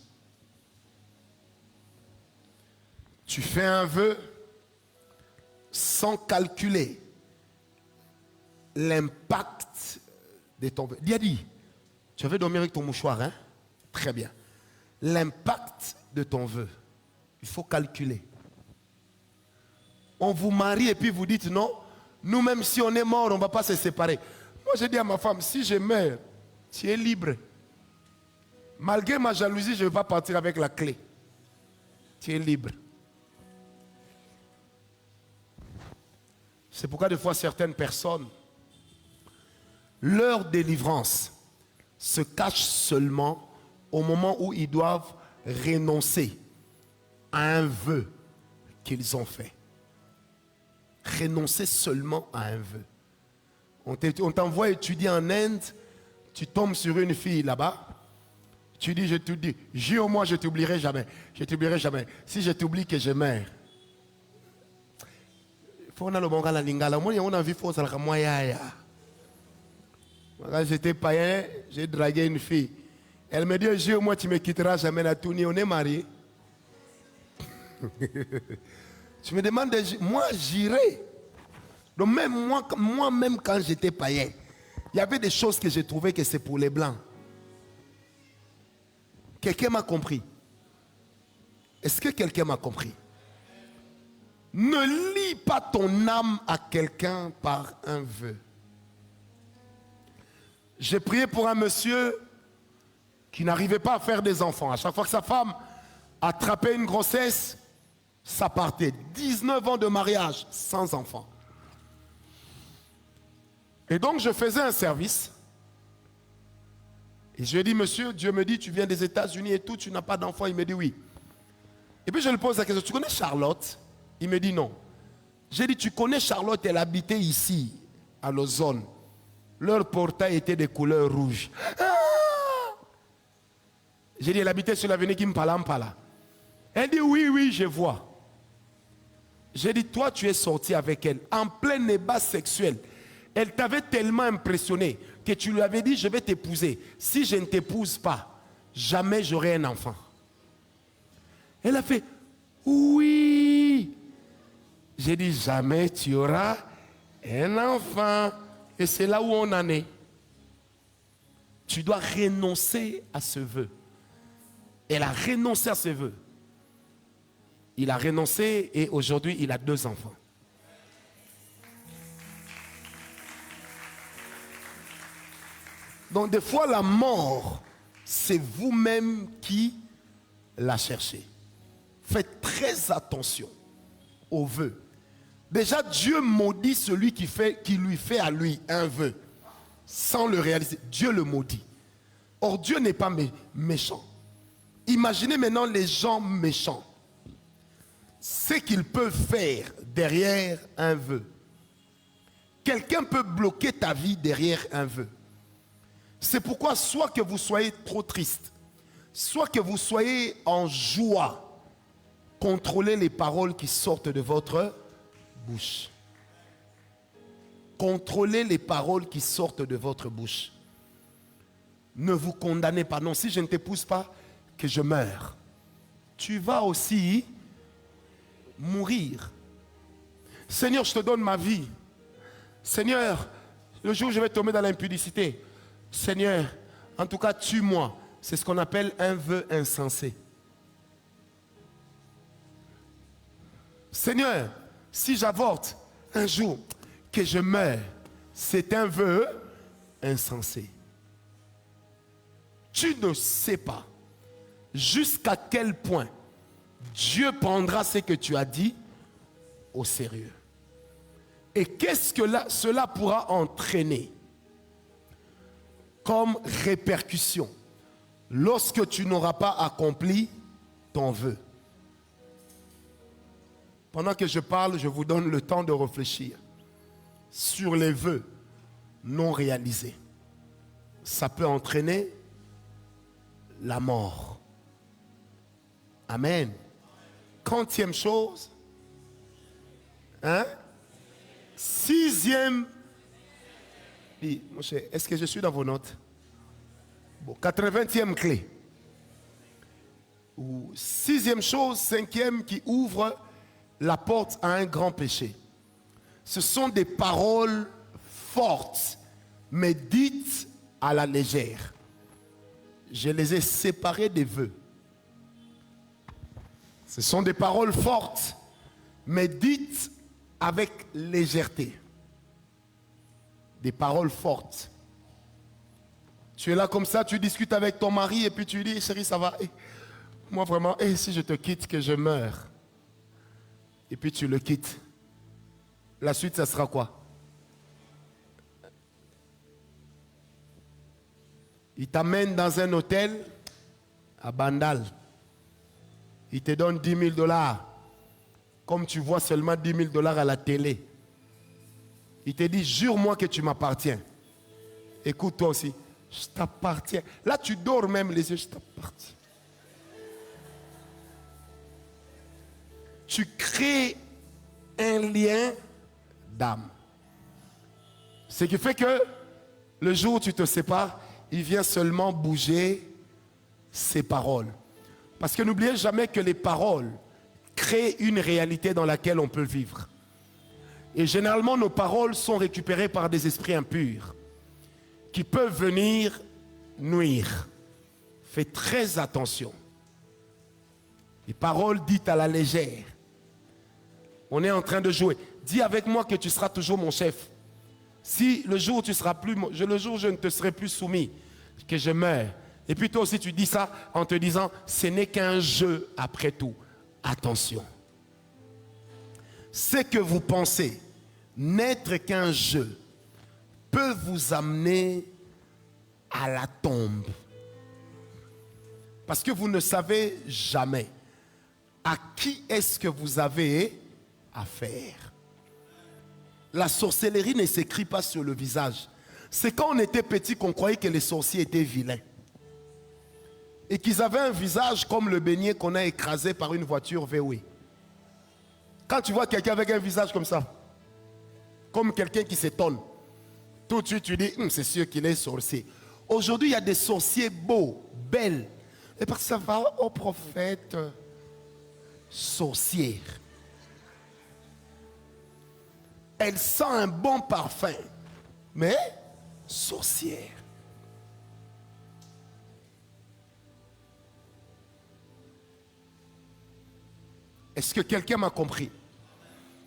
A: Tu fais un vœu sans calculer l'impact de ton vœu. Dit, tu veux dormir avec ton mouchoir, hein? Très bien. L'impact de ton vœu, il faut calculer. On vous marie et puis vous dites non, nous même si on est mort, on ne va pas se séparer. Moi j'ai dit à ma femme, si je meurs, tu es libre. Malgré ma jalousie, je ne vais pas partir avec la clé. Tu es libre. C'est pourquoi des fois certaines personnes, leur délivrance se cache seulement au moment où ils doivent renoncer à un vœu qu'ils ont fait. Renoncer seulement à un vœu. On t'envoie étudier en Inde, tu tombes sur une fille là-bas, tu dis, je te dis, jure moi, je t'oublierai jamais. Je t'oublierai jamais. Si je t'oublie que je meurs. Faut le bon la lingala. Moi, on a vu faut ça la moya. Quand j'étais païen, j'ai dragué une fille. Elle me dit, jure moi, tu me quitteras jamais la tournée. On est mariés. Tu me demandes, moi j'irai. Donc même moi-même quand j'étais païen, il y avait des choses que j'ai trouvées que c'est pour les blancs. Quelqu'un m'a compris? Est-ce que quelqu'un m'a compris? Ne lie pas ton âme à quelqu'un par un vœu. J'ai prié pour un monsieur qui n'arrivait pas à faire des enfants. À chaque fois que sa femme attrapait une grossesse, ça partait. 19 ans de mariage sans enfant. Et donc je faisais un service. Et je lui ai dit, monsieur, Dieu me dit, tu viens des États-Unis et tout, tu n'as pas d'enfant. Il me dit oui. Et puis je lui pose la question, tu connais Charlotte? Il me dit non. J'ai dit, tu connais Charlotte, elle habitait ici, à l'Ozone. Leur portail était de couleur rouge. Ah! J'ai dit, elle habitait sur l'avenue Kimpala. Elle dit, oui, je vois. J'ai dit, toi, tu es sorti avec elle, en plein débat sexuel. Elle t'avait tellement impressionné que tu lui avais dit, je vais t'épouser. Si je ne t'épouse pas, jamais j'aurai un enfant. Elle a fait, oui. J'ai dit, jamais tu auras un enfant. Et c'est là où on en est. Tu dois renoncer à ce vœu. Elle a renoncé à ce vœu. Il a renoncé et aujourd'hui, il a 2 enfants. Donc des fois, la mort, c'est vous-même qui la cherchez. Faites très attention aux vœux. Déjà, Dieu maudit celui qui lui fait à lui un vœu sans le réaliser. Dieu le maudit. Or, Dieu n'est pas méchant. Imaginez maintenant les gens méchants. Ce qu'ils peuvent faire derrière un vœu. Quelqu'un peut bloquer ta vie derrière un vœu. C'est pourquoi soit que vous soyez trop triste, soit que vous soyez en joie, contrôlez les paroles qui sortent de votre bouche. Contrôlez les paroles qui sortent de votre bouche. Ne vous condamnez pas. Non, si je ne t'épouse pas, que je meure. Tu vas aussi mourir. Seigneur, je te donne ma vie. Seigneur, le jour où je vais tomber dans l'impudicité, Seigneur, en tout cas, tue-moi. C'est ce qu'on appelle un vœu insensé. Seigneur, si j'avorte un jour, que je meure, c'est un vœu insensé. Tu ne sais pas jusqu'à quel point Dieu prendra ce que tu as dit au sérieux. Et qu'est-ce que cela pourra entraîner? comme répercussion lorsque tu n'auras pas accompli ton vœu. Pendant que je parle, je vous donne le temps de réfléchir sur les vœux non réalisés. Ça peut entraîner la mort. Amen. Quantième chose, hein? Sixième. Dis, mon cher, est-ce que je suis dans vos notes? Bon, 80e clé. Ou sixième chose, cinquième qui ouvre la porte à un grand péché. Ce sont des paroles fortes, mais dites à la légère. Je les ai séparées des vœux. Ce sont des paroles fortes, mais dites avec légèreté. Des paroles fortes. Tu es là comme ça, tu discutes avec ton mari et puis tu dis, chérie, ça va. Moi vraiment, si je te quitte, que je meurs. Et puis tu le quittes. La suite, ça sera quoi? Il t'amène dans un hôtel à Bandal. Il te donne 10 000 $. Comme tu vois seulement 10 000 $ à la télé. Il te dit, jure-moi que tu m'appartiens. Écoute toi aussi, je t'appartiens. Là, tu dors même les yeux, je t'appartiens. Tu crées un lien d'âme. Ce qui fait que le jour où tu te sépares, il vient seulement bouger ses paroles. Parce que n'oubliez jamais que les paroles créent une réalité dans laquelle on peut vivre. Et généralement, nos paroles sont récupérées par des esprits impurs qui peuvent venir nuire. Fais très attention. Les paroles dites à la légère. On est en train de jouer. Dis avec moi que tu seras toujours mon chef. Si le jour où tu seras plus, le jour où je ne te serai plus soumis, que je meurs. Et puis toi aussi tu dis ça en te disant, ce n'est qu'un jeu après tout. Attention. Ce que vous pensez n'être qu'un jeu peut vous amener à la tombe. Parce que vous ne savez jamais à qui est-ce que vous avez affaire. La sorcellerie ne s'écrit pas sur le visage. C'est quand on était petit qu'on croyait que les sorciers étaient vilains. Et qu'ils avaient un visage comme le beignet qu'on a écrasé par une voiture VW. Quand tu vois quelqu'un avec un visage comme ça, comme quelqu'un qui s'étonne, tout de suite tu dis, c'est sûr qu'il est sorcier. Aujourd'hui, il y a des sorciers beaux, belles. Et parce que ça va au prophète sorcière. Elle sent un bon parfum, mais sorcière. Est-ce que quelqu'un m'a compris?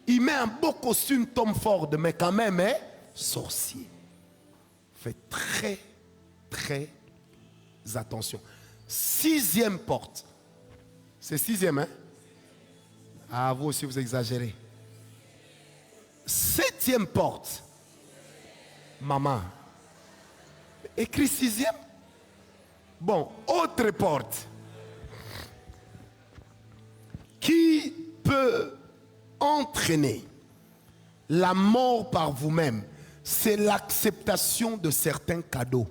A: Il met un beau costume Tom Ford, mais quand même est sorcier. Faites très, très attention. Sixième porte. C'est sixième, hein? Ah, vous aussi, vous exagérez. Septième porte. Maman. Écrit sixième. Bon, autre porte. Qui peut entraîner la mort par vous-même? C'est l'acceptation de certains cadeaux.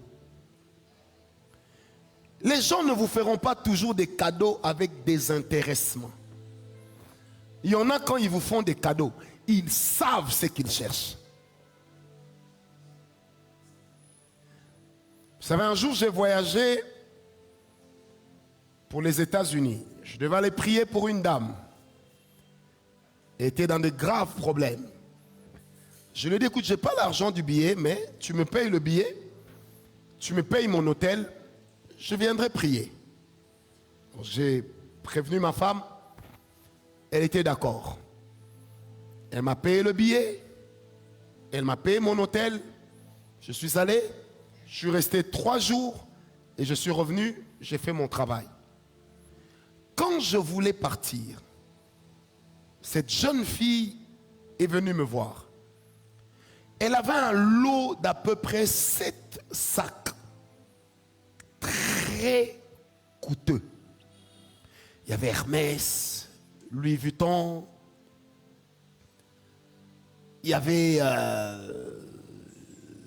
A: Les gens ne vous feront pas toujours des cadeaux avec désintéressement. Il y en a quand ils vous font des cadeaux, ils savent ce qu'ils cherchent. Vous savez, un jour j'ai voyagé pour les États-Unis. Je devais aller prier pour une dame. Elle était dans de graves problèmes. Je lui ai dit, écoute, je n'ai pas l'argent du billet, mais tu me payes le billet, tu me payes mon hôtel, je viendrai prier. J'ai prévenu ma femme, elle était d'accord. Elle m'a payé le billet, elle m'a payé mon hôtel, je suis allé, je suis resté 3 jours et je suis revenu, j'ai fait mon travail. Quand je voulais partir, cette jeune fille est venue me voir. Elle avait un lot d'à peu près 7 sacs très coûteux. Il y avait Hermès, Louis Vuitton, il y avait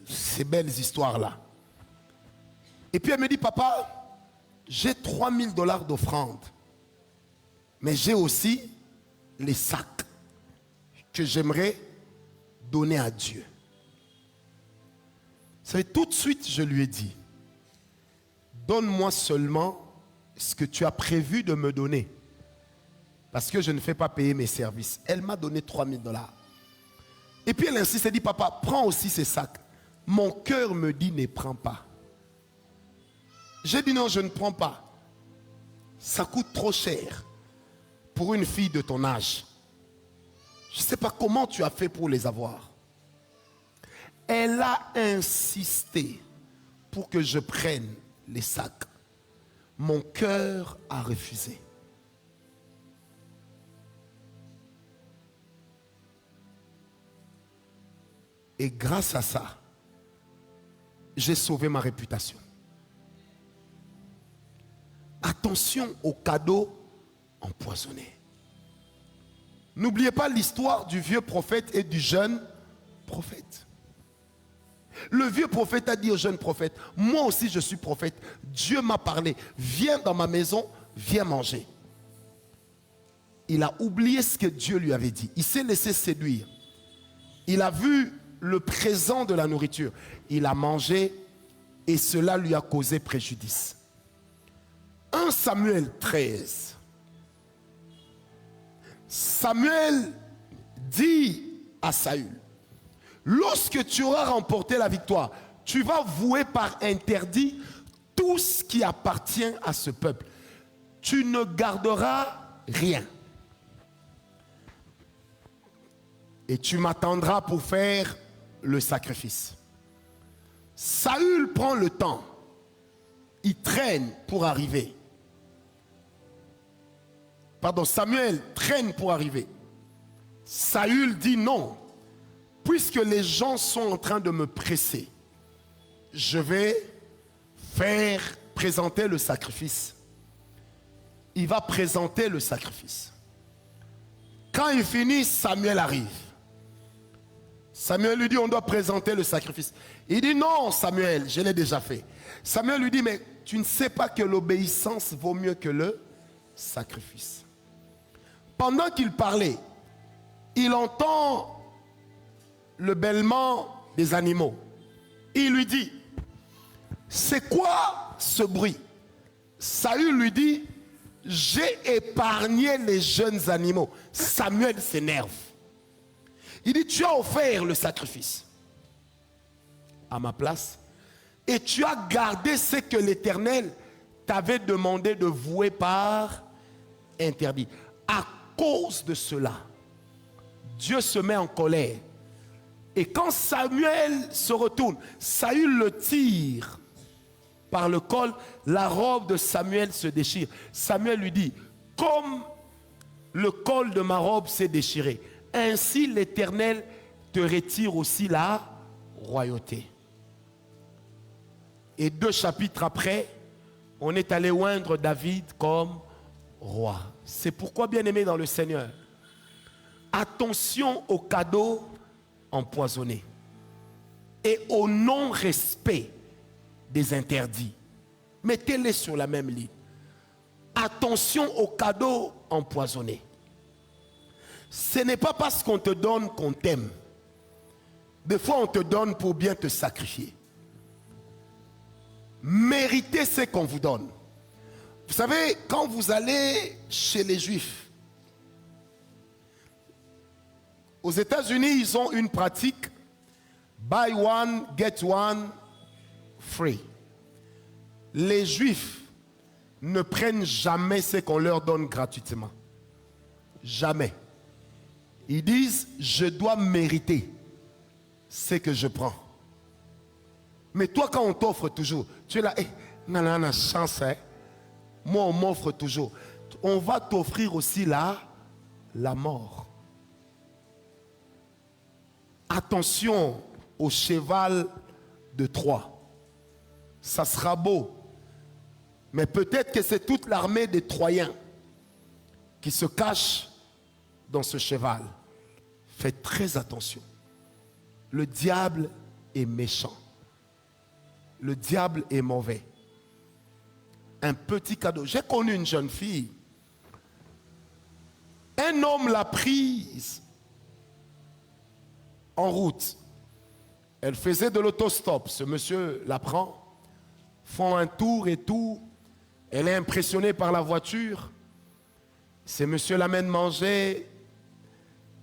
A: ces belles histoires-là. Et puis elle me dit, papa, j'ai 3000 $ d'offrande, mais j'ai aussi les sacs que j'aimerais donner à Dieu. Vous savez, tout de suite, je lui ai dit, donne-moi seulement ce que tu as prévu de me donner, parce que je ne fais pas payer mes services. Elle m'a donné 3000 $. Et puis elle insiste, elle dit, papa, prends aussi ces sacs. Mon cœur me dit, ne prends pas. J'ai dit, non, je ne prends pas. Ça coûte trop cher pour une fille de ton âge. Je ne sais pas comment tu as fait pour les avoir. Elle a insisté pour que je prenne les sacs. Mon cœur a refusé. Et grâce à ça, j'ai sauvé ma réputation. Attention aux cadeaux empoisonnés. N'oubliez pas l'histoire du vieux prophète et du jeune prophète. Le vieux prophète a dit au jeune prophète, moi aussi je suis prophète, Dieu m'a parlé, viens dans ma maison, viens manger. Il a oublié ce que Dieu lui avait dit. Il s'est laissé séduire. Il a vu le présent de la nourriture. Il a mangé et cela lui a causé préjudice. 1 Samuel 13. Samuel dit à Saül, lorsque tu auras remporté la victoire, tu vas vouer par interdit tout ce qui appartient à ce peuple. Tu ne garderas rien. Et tu m'attendras pour faire le sacrifice. Saül prend le temps. Il traîne pour arriver. Pardon, Samuel traîne pour arriver. Saül dit non. Puisque les gens sont en train de me presser, je vais faire présenter le sacrifice. Il va présenter le sacrifice. Quand il finit, Samuel arrive. Samuel lui dit, on doit présenter le sacrifice. Il dit, non Samuel, je l'ai déjà fait. Samuel lui dit, mais tu ne sais pas que l'obéissance vaut mieux que le sacrifice. Pendant qu'il parlait, il entend le bêlement des animaux. Il lui dit, c'est quoi ce bruit? Saül lui dit, j'ai épargné les jeunes animaux. Samuel s'énerve. Il dit, tu as offert le sacrifice à ma place et tu as gardé ce que l'Éternel t'avait demandé de vouer par interdit. À cause de cela, Dieu se met en colère. Et quand Samuel se retourne, Saül le tire par le col, la robe de Samuel se déchire. Samuel lui dit, comme le col de ma robe s'est déchiré, ainsi l'Éternel te retire aussi la royauté. Et 2 chapitres après, on est allé oindre David comme roi. C'est pourquoi, bien aimé dans le Seigneur, attention aux cadeaux empoisonnés et au non-respect des interdits. Mettez-les sur la même ligne. Attention aux cadeaux empoisonnés. Ce n'est pas parce qu'on te donne qu'on t'aime. Des fois, on te donne pour bien te sacrifier. Méritez ce qu'on vous donne. Vous savez, quand vous allez chez les Juifs, aux États-Unis, ils ont une pratique buy one, get one free. Les Juifs ne prennent jamais ce qu'on leur donne gratuitement. Jamais. Ils disent, je dois mériter ce que je prends. Mais toi, quand on t'offre toujours, tu es là, non, chance, hein. Moi, on m'offre toujours. On va t'offrir aussi la mort. Attention au cheval de Troie. Ça sera beau Mais peut-être que c'est toute l'armée des Troyens qui se cache dans ce cheval. Faites très attention. Le diable est méchant. Le diable est mauvais. Un petit cadeau. J'ai connu une jeune fille. Un homme l'a prise en route. Elle faisait de l'autostop. Ce monsieur la prend, font un tour et tout. Elle est impressionnée par la voiture. Ce monsieur l'amène manger.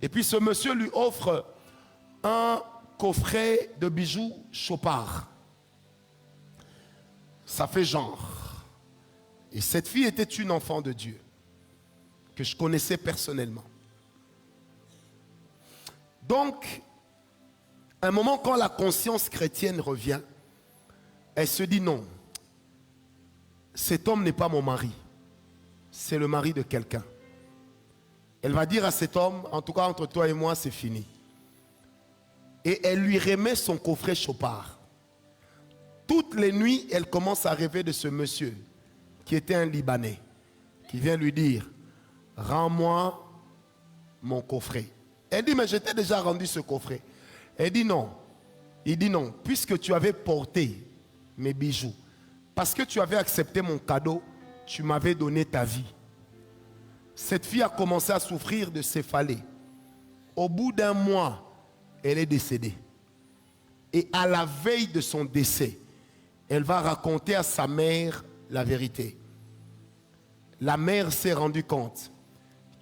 A: Et puis ce monsieur lui offre un coffret de bijoux Chopard. Ça fait genre. Et cette fille était une enfant de Dieu que je connaissais personnellement. Donc, à un moment quand la conscience chrétienne revient, elle se dit non, cet homme n'est pas mon mari, c'est le mari de quelqu'un. Elle va dire à cet homme, en tout cas entre toi et moi, c'est fini. Et elle lui remet son coffret Chopard. Toutes les nuits, elle commence à rêver de ce monsieur qui était un Libanais, qui vient lui dire, rends-moi mon coffret. Elle dit, mais je t'ai déjà rendu ce coffret. Elle dit non. Il dit non, puisque tu avais porté mes bijoux, parce que tu avais accepté mon cadeau, tu m'avais donné ta vie. Cette fille a commencé à souffrir de céphalée. Au bout d'un mois, elle est décédée. Et à la veille de son décès, elle va raconter à sa mère la vérité. La mère s'est rendue compte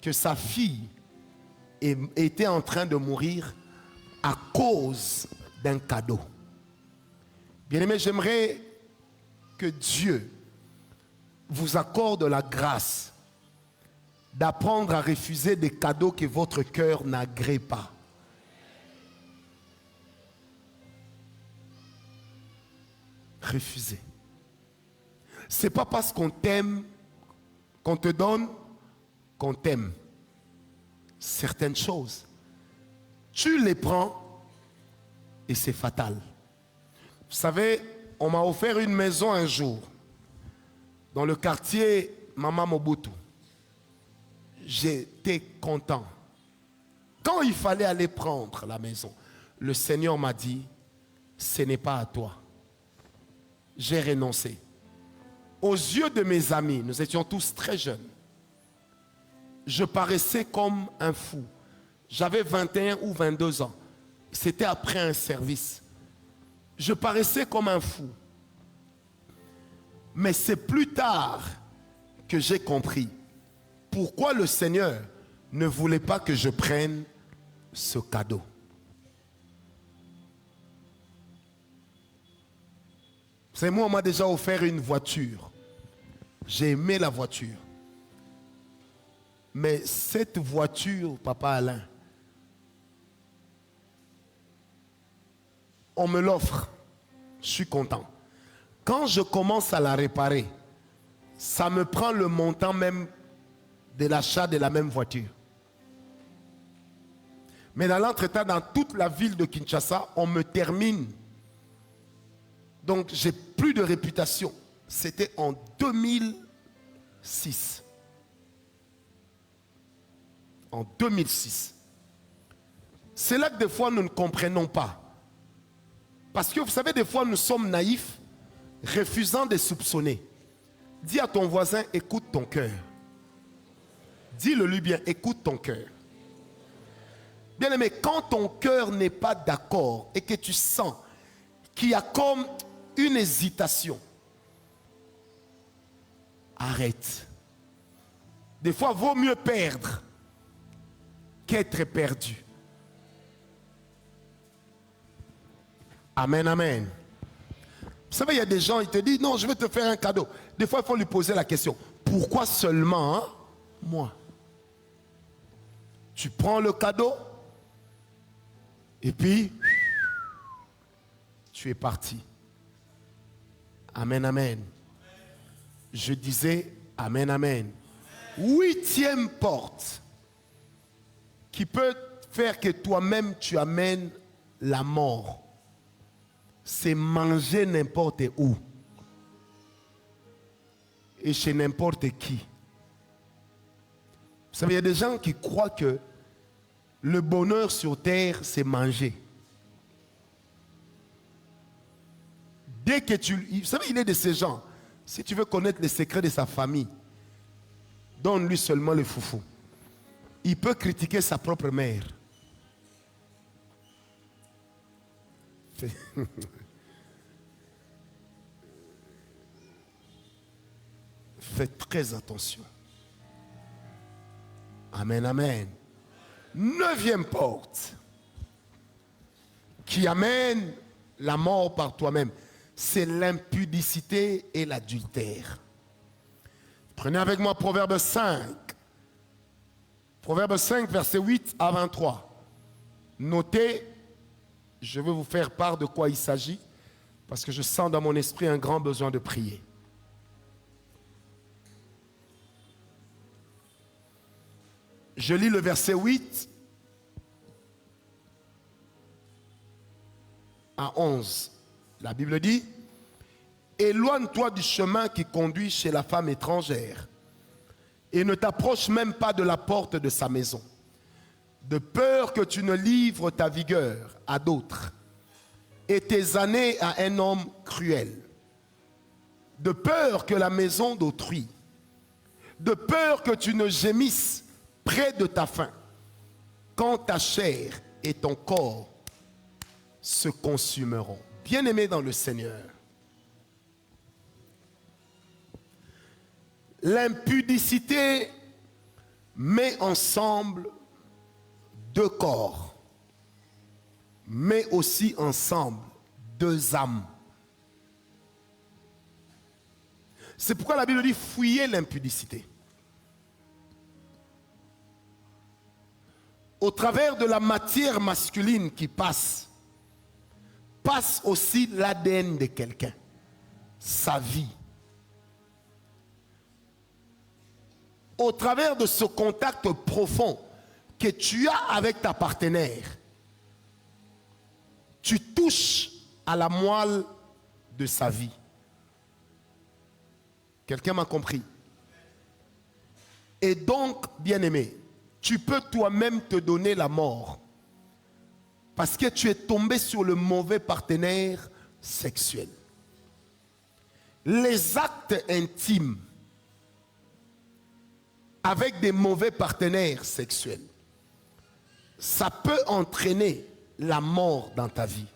A: que sa fille était en train de mourir à cause d'un cadeau. Bien-aimés, j'aimerais que Dieu vous accorde la grâce d'apprendre à refuser des cadeaux que votre cœur n'agrée pas. Refuser. Ce n'est pas parce qu'on t'aime, qu'on te donne, qu'on t'aime. Certaines choses, tu les prends et c'est fatal. Vous savez, on m'a offert une maison un jour dans le quartier Mama Mobutu. J'étais content. Quand il fallait aller prendre la maison, le Seigneur m'a dit, ce n'est pas à toi. J'ai renoncé. Aux yeux de mes amis, nous étions tous très jeunes. Je paraissais comme un fou. J'avais 21 ou 22 ans. C'était après un service. Je paraissais comme un fou. Mais c'est plus tard que j'ai compris pourquoi le Seigneur ne voulait pas que je prenne ce cadeau. Vous savez, moi, on m'a déjà offert une voiture. J'ai aimé la voiture. Mais cette voiture, Papa Alain, on me l'offre. Je suis content. Quand je commence à la réparer, ça me prend le montant même de l'achat de la même voiture. Mais dans l'entretemps, dans toute la ville de Kinshasa, on me termine. Donc, j'ai plus de réputation. C'était en 2006. En 2006. C'est là que des fois nous ne comprenons pas. Parce que vous savez, des fois nous sommes naïfs, refusant de soupçonner. Dis à ton voisin, écoute ton cœur. Dis-le lui bien, écoute ton cœur. Bien aimé, quand ton cœur n'est pas d'accord et que tu sens qu'il y a comme une hésitation, arrête. Des fois, vaut mieux perdre qu'être perdu. Amen, amen. Vous savez, il y a des gens, ils te disent, non, je vais te faire un cadeau. Des fois, il faut lui poser la question, pourquoi seulement moi? Tu prends le cadeau et puis tu es parti. Amen, amen. Je disais, amen, amen. 8e porte qui peut faire que toi-même tu amènes la mort, c'est manger n'importe où. et chez n'importe qui. Vous savez, il y a des gens qui croient que le bonheur sur terre, c'est manger. Dès que vous savez, il est de ces gens. Si tu veux connaître les secrets de sa famille, donne-lui seulement le foufou. Il peut critiquer sa propre mère. Faites très attention. Amen, amen. 9e porte qui amène la mort par toi-même, c'est l'impudicité et l'adultère. Prenez avec moi Proverbe 5. Proverbe 5, verset 8 à 23. Notez, je vais vous faire part de quoi il s'agit, parce que je sens dans mon esprit un grand besoin de prier. Je lis le verset 8 à 11. La Bible dit, « Éloigne-toi du chemin qui conduit chez la femme étrangère et ne t'approche même pas de la porte de sa maison, de peur que tu ne livres ta vigueur à d'autres et tes années à un homme cruel, de peur que la maison d'autrui, de peur que tu ne gémisses près de ta faim, quand ta chair et ton corps se consumeront. » Bien-aimés dans le Seigneur, l'impudicité met ensemble deux corps, mais aussi ensemble deux âmes. C'est pourquoi la Bible dit fuyez l'impudicité. Au travers de la matière masculine qui passe aussi l'ADN de quelqu'un, sa vie. Au travers de ce contact profond que tu as avec ta partenaire, tu touches à la moelle de sa vie. Quelqu'un m'a compris? Et donc, bien-aimé, tu peux toi-même te donner la mort parce que tu es tombé sur le mauvais partenaire sexuel. Les actes intimes avec des mauvais partenaires sexuels, ça peut entraîner la mort dans ta vie.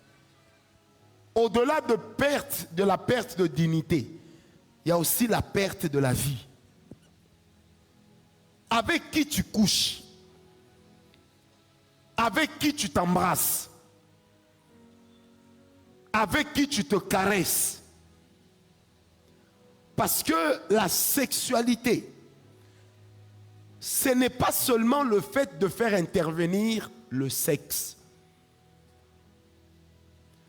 A: Au-delà de la perte de dignité, il y a aussi la perte de la vie. Avec qui tu couches, avec qui tu t'embrasses, avec qui tu te caresses. Parce que la sexualité, ce n'est pas seulement le fait de faire intervenir le sexe.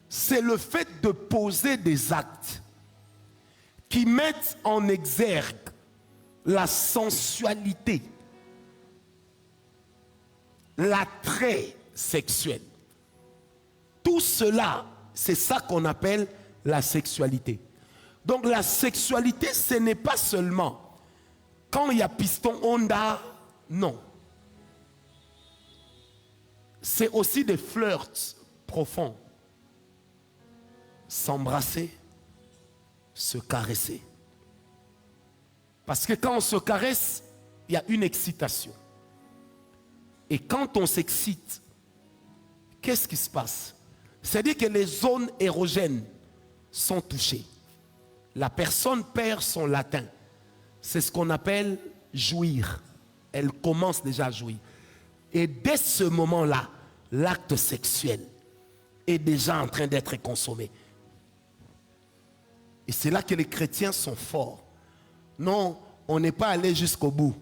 A: C'est le fait de poser des actes qui mettent en exergue la sensualité, l'attrait sexuel. Tout cela, c'est ça qu'on appelle la sexualité. Donc la sexualité, ce n'est pas seulement quand il y a piston Honda, non. C'est aussi des flirts profonds. S'embrasser, se caresser. Parce que quand on se caresse, il y a une excitation. Et quand on s'excite, qu'est-ce qui se passe? C'est-à-dire que les zones érogènes sont touchées. La personne perd son latin. C'est ce qu'on appelle jouir. Elle commence déjà à jouir. Et dès ce moment-là, l'acte sexuel est déjà en train d'être consommé. Et c'est là que les chrétiens sont forts. Non, on n'est pas allé jusqu'au bout.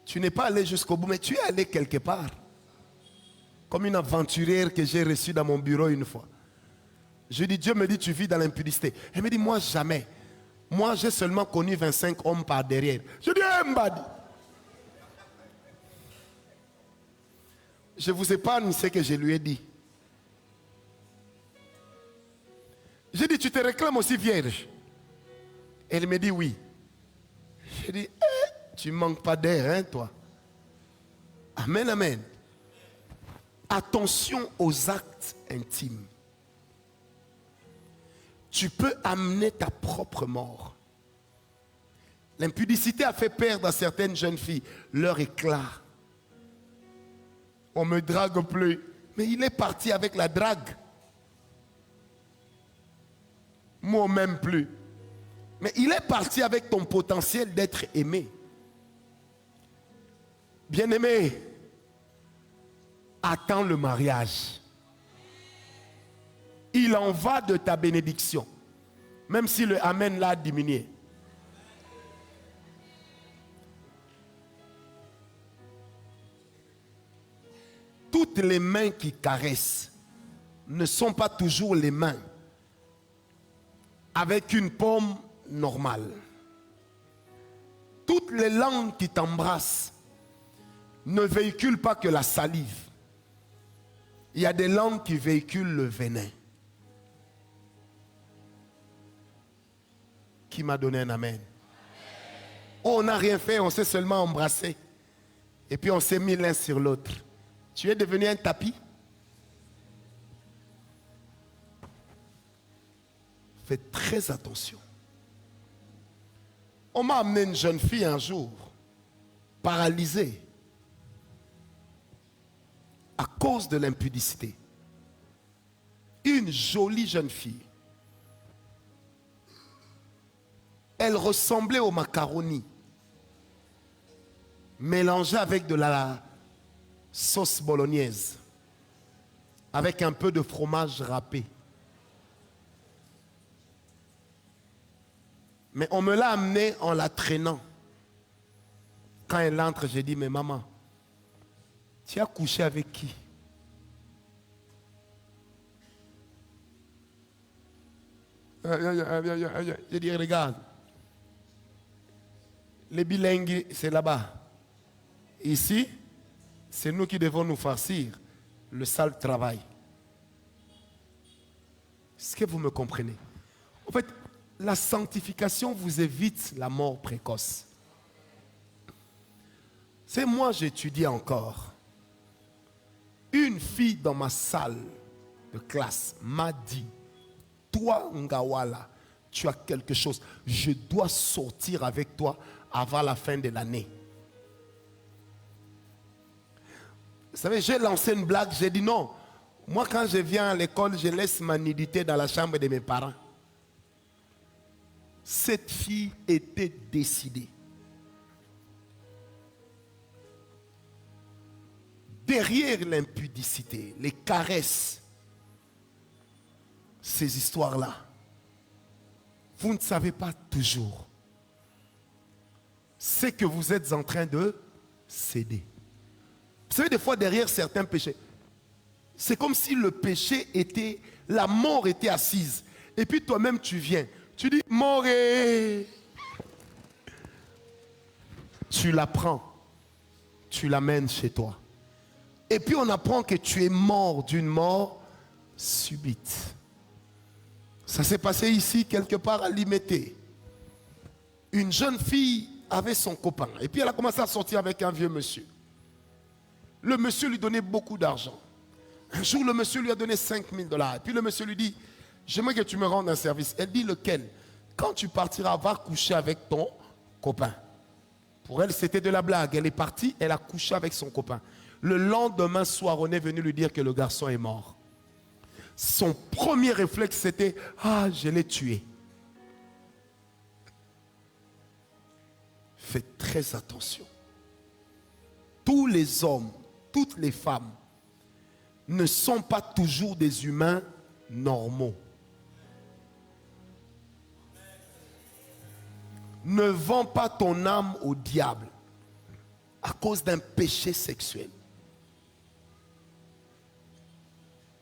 A: Tu n'es pas allé jusqu'au bout, mais tu es allé quelque part. Comme une aventurière que j'ai reçue dans mon bureau une fois. Je dis, Dieu me dit, tu vis dans l'impudicité. Elle me dit, moi jamais. Moi j'ai seulement connu 25 hommes par derrière. Je dis, Mbadi. Je vous épargne ce que je lui ai dit. J'ai dit, tu te réclames aussi vierge? Elle me dit oui. J'ai dit, tu ne manques pas d'air, hein, toi? Amen, amen. Attention aux actes intimes. Tu peux amener ta propre mort. L'impudicité a fait perdre à certaines jeunes filles leur éclat. On me drague plus. Mais il est parti avec la drague. Moi, on m'aime plus. Mais il est parti avec ton potentiel d'être aimé. Bien-aimé, attends le mariage. Il en va de ta bénédiction. Même si le Amen l'a diminué. Toutes les mains qui caressent ne sont pas toujours les mains avec une paume normale. Toutes les langues qui t'embrassent ne véhiculent pas que la salive. Il y a des langues qui véhiculent le venin. Qui m'a donné un amen? Oh, on n'a rien fait, on s'est seulement embrassé. Et puis on s'est mis l'un sur l'autre. Tu es devenu un tapis? Faites très attention. On m'a amené une jeune fille un jour, paralysée, à cause de l'impudicité. Une jolie jeune fille. Elle ressemblait au macaroni, mélangé avec de la sauce bolognaise, avec un peu de fromage râpé. Mais on me l'a amenée en la traînant. Quand elle entre, j'ai dit, mais maman, tu as couché avec qui? J'ai dit, regarde, les bilingues, c'est là-bas. Ici, c'est nous qui devons nous farcir le sale travail. Est-ce que vous me comprenez? En fait, la sanctification vous évite la mort précoce. C'est moi, j'étudie encore. Une fille dans ma salle de classe m'a dit, toi, Ngawala, tu as quelque chose. Je dois sortir avec toi avant la fin de l'année. Vous savez, j'ai lancé une blague, j'ai dit non. Moi, quand je viens à l'école, je laisse ma nudité dans la chambre de mes parents. Cette fille était décidée. Derrière l'impudicité, les caresses, ces histoires-là, vous ne savez pas toujours ce que vous êtes en train de céder. Vous savez, des fois, derrière certains péchés, c'est comme si le péché était, la mort était assise. Et puis toi-même, tu viens. Tu dis, mort, tu la prends, tu l'amènes chez toi. Et puis on apprend que tu es mort d'une mort subite. Ça s'est passé ici, quelque part à Limété. Une jeune fille avait son copain. Et puis elle a commencé à sortir avec un vieux monsieur. Le monsieur lui donnait beaucoup d'argent. Un jour, le monsieur lui a donné 5 000 $. Et puis le monsieur lui dit, j'aimerais que tu me rendes un service. Elle dit, lequel? Quand tu partiras, va coucher avec ton copain. Pour elle, c'était de la blague. Elle est partie, elle a couché avec son copain. Le lendemain soir, on est venu lui dire que le garçon est mort. Son premier réflexe, c'était, ah, je l'ai tué. Faites très attention. Tous les hommes, toutes les femmes ne sont pas toujours des humains normaux. Ne vends pas ton âme au diable à cause d'un péché sexuel.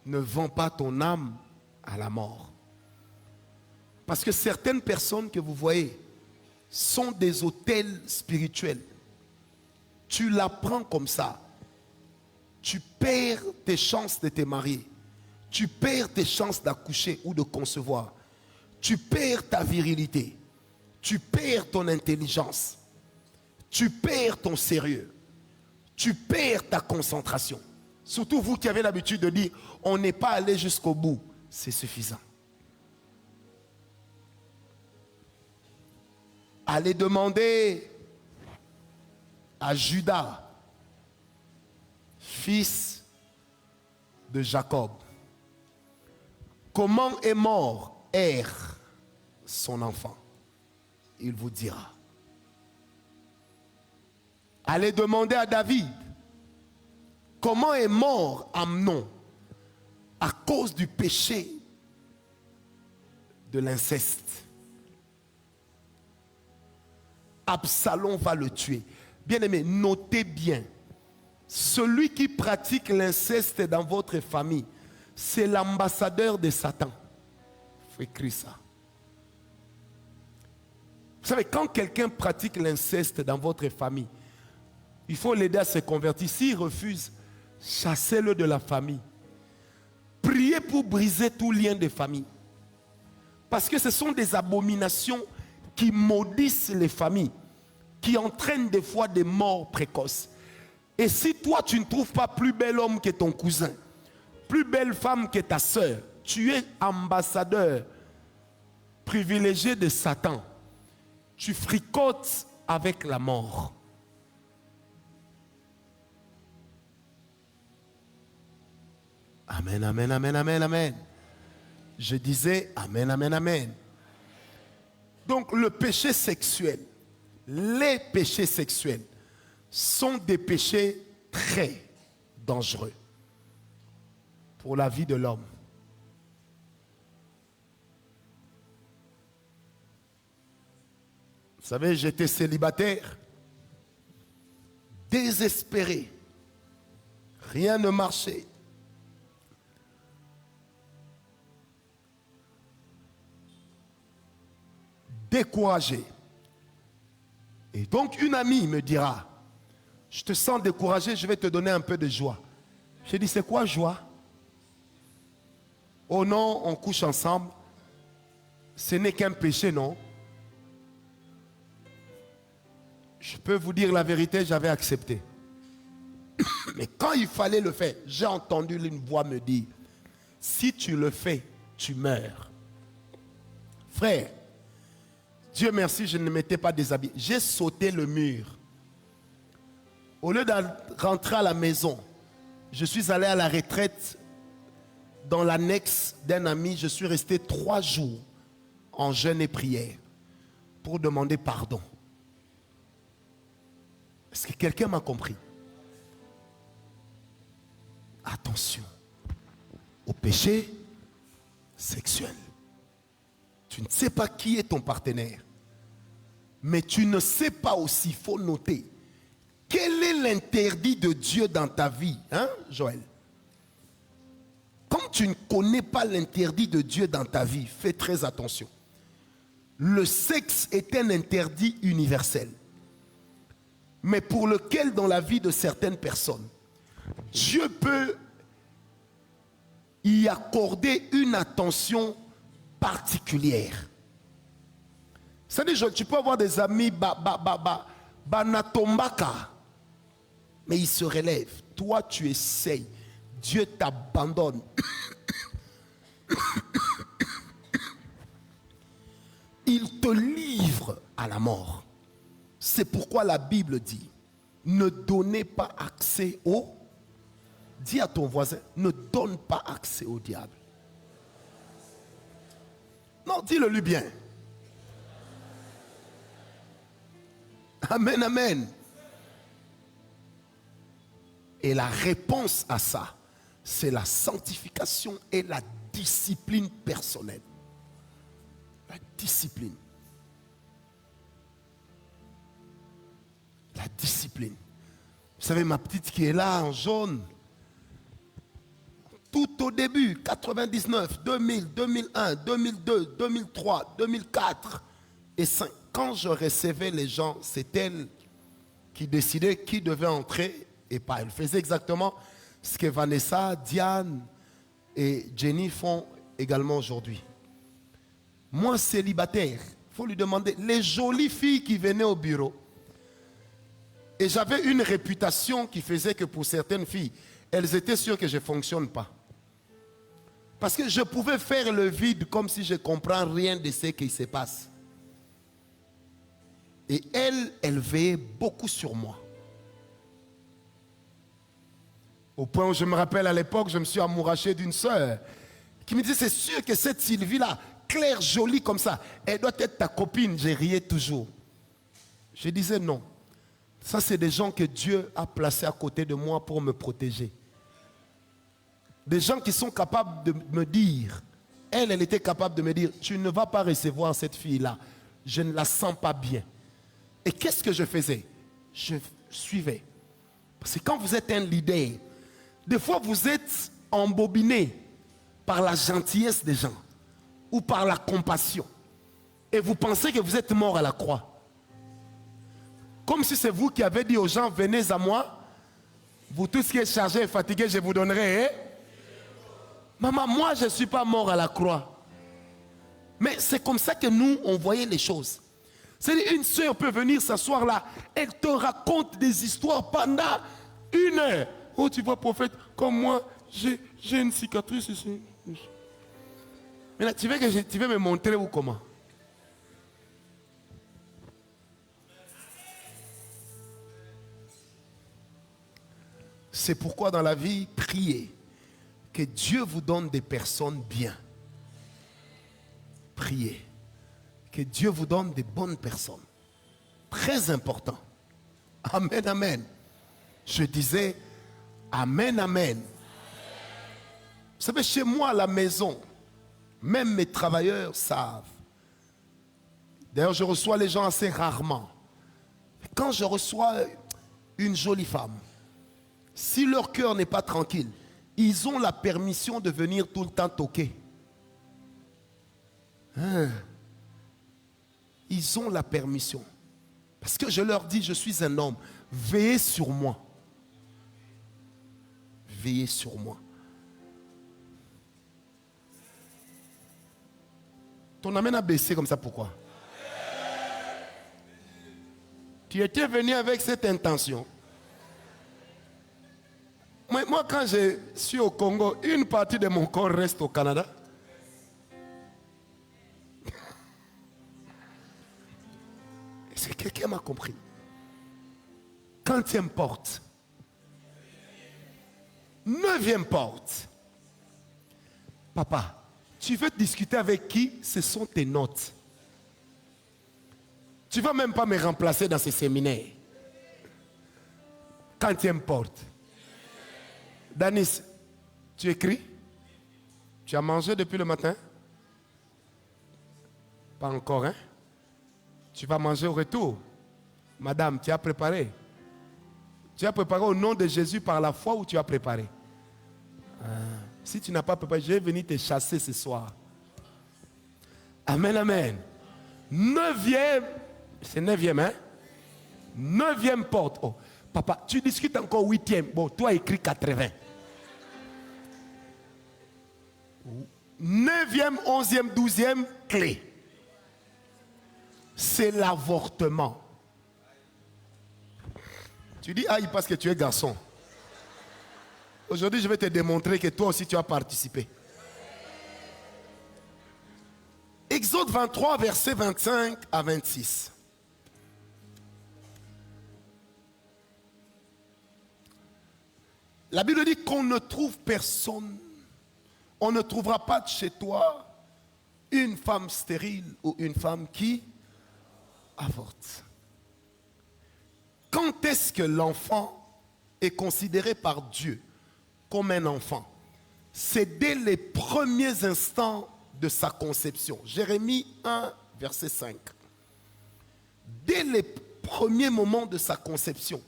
A: Ne vends pas ton âme à la mort. Parce que certaines personnes que vous voyez sont des autels spirituels. Tu l'apprends comme ça. Tu perds tes chances de te marier. Tu perds tes chances d'accoucher ou de concevoir. tu perds ta virilité, tu perds ton intelligence, tu perds ton sérieux, tu perds ta concentration. Surtout vous qui avez l'habitude de dire, on n'est pas allé jusqu'au bout, c'est suffisant. Allez demander à Judas, fils de Jacob, comment est mort son enfant. Il vous dira. Allez demander à David, comment est mort Amnon à cause du péché de l'inceste. Absalom va le tuer. Bien-aimé, notez bien, celui qui pratique l'inceste dans votre famille, c'est l'ambassadeur de Satan. Il faut écrire ça. Vous savez, quand quelqu'un pratique l'inceste dans votre famille, il faut l'aider à se convertir. S'il refuse, chassez-le de la famille. Priez pour briser tout lien de famille. Parce que ce sont des abominations qui maudissent les familles, qui entraînent des fois des morts précoces. Et si toi, tu ne trouves pas plus bel homme que ton cousin, plus belle femme que ta sœur, tu es ambassadeur privilégié de Satan. Tu fricotes avec la mort. Amen, amen, amen, amen, amen. Je disais amen, amen, amen. Donc le péché sexuel, les péchés sexuels sont des péchés très dangereux pour la vie de l'homme. Vous savez, j'étais célibataire, désespéré, rien ne marchait. Découragé. Et donc une amie me dira, je te sens découragé, je vais te donner un peu de joie. J'ai dit, c'est quoi joie? Oh non, on couche ensemble. Ce n'est qu'un péché, non? Je peux vous dire la vérité, j'avais accepté. Mais quand il fallait le faire, j'ai entendu une voix me dire, si tu le fais, tu meurs. Frère, Dieu merci, je ne m'étais pas déshabillé. J'ai sauté le mur. Au lieu de rentrer à la maison, je suis allé à la retraite dans l'annexe d'un ami. Je suis resté 3 jours en jeûne et prière pour demander pardon. Est-ce que quelqu'un m'a compris? Attention au péché sexuel. Tu ne sais pas qui est ton partenaire. Mais tu ne sais pas aussi, il faut noter, quel est l'interdit de Dieu dans ta vie, hein, Joël? Quand tu ne connais pas l'interdit de Dieu dans ta vie, fais très attention. Le sexe est un interdit universel, mais pour lequel dans la vie de certaines personnes, Dieu peut y accorder une attention particulière. C'est-à-dire, tu peux avoir des amis banatombaka, mais ils se relèvent. Toi, tu essayes. Dieu t'abandonne. Il te livre à la mort. C'est pourquoi la Bible dit, ne donnez pas accès au... Dis à ton voisin, ne donne pas accès au diable. Non, dis-le-lui bien. Amen, amen. Et la réponse à ça, c'est la sanctification et la discipline personnelle. La discipline. La discipline. Vous savez, ma petite qui est là en jaune, tout au début, 99, 2000, 2001, 2002, 2003, 2004 et 5. Quand je recevais les gens, c'est elle qui décidait qui devait entrer et pas. Elle faisait exactement ce que Vanessa, Diane et Jenny font également aujourd'hui. Moi, célibataire, il faut lui demander. Les jolies filles qui venaient au bureau. Et j'avais une réputation qui faisait que pour certaines filles, elles étaient sûres que je ne fonctionne pas. Parce que je pouvais faire le vide comme si je ne comprends rien de ce qui se passe. Et elle veillait beaucoup sur moi. Au point où je me rappelle à l'époque, je me suis amouraché d'une sœur qui me dit, c'est sûr que cette Sylvie-là, claire, jolie comme ça, elle doit être ta copine. Je riais toujours. Je disais non. Ça, c'est des gens que Dieu a placés à côté de moi pour me protéger. Des gens qui sont capables de me dire, elle était capable de me dire, tu ne vas pas recevoir cette fille-là. Je ne la sens pas bien. Et qu'est-ce que je faisais? Je suivais. Parce que quand vous êtes un leader, des fois vous êtes embobiné par la gentillesse des gens ou par la compassion. Et vous pensez que vous êtes mort à la croix. Comme si c'est vous qui avez dit aux gens, venez à moi, vous tous qui êtes chargés et fatigués, je vous donnerai. Hein? Maman, moi je ne suis pas mort à la croix. Mais c'est comme ça que nous, on voyait les choses. C'est-à-dire, une soeur peut venir s'asseoir là, elle te raconte des histoires pendant 1 heure. Oh, tu vois, prophète, comme moi, j'ai une cicatrice ici. Mais là, tu veux me montrer ou comment? C'est pourquoi dans la vie, priez que Dieu vous donne des personnes bien. Priez que Dieu vous donne des bonnes personnes. Très important. Amen, amen. Je disais, amen, amen. Vous savez, chez moi à la maison, même mes travailleurs savent. D'ailleurs, je reçois les gens assez rarement. Quand je reçois une jolie femme, si leur cœur n'est pas tranquille, ils ont la permission de venir tout le temps toquer. Hein? Ils ont la permission. Parce que je leur dis, je suis un homme. Veillez sur moi. Veillez sur moi. Ton amen a baissé comme ça, pourquoi? Tu étais venu avec cette intention. Moi, quand je suis au Congo, une partie de mon corps reste au Canada. Est-ce que quelqu'un m'a compris? Quantième porte. 9e porte. Papa, tu veux discuter avec qui? Ce sont tes notes. Tu ne vas même pas me remplacer dans ces séminaires. Quantième porte. Danis, tu écris? Tu as mangé depuis le matin? Pas encore, hein? Tu vas manger au retour. Madame, tu as préparé? Tu as préparé au nom de Jésus par la foi ou tu as préparé? Si tu n'as pas préparé, je vais venir te chasser ce soir. Amen, amen. 9e, c'est 9e, hein? 9e porte. Oh, papa, tu discutes encore 8e. Bon, toi écris 80. 9e, 11e, 12e, clé. C'est l'avortement. Tu dis aïe parce que tu es garçon. Aujourd'hui, je vais te démontrer que toi aussi tu as participé. Exode 23, versets 25 à 26. La Bible dit qu'on ne trouve personne. On ne trouvera pas chez toi une femme stérile ou une femme qui avorte. Quand est-ce que l'enfant est considéré par Dieu comme un enfant? C'est dès les premiers instants de sa conception. Jérémie 1, verset 5. Dès les premiers moments de sa conception,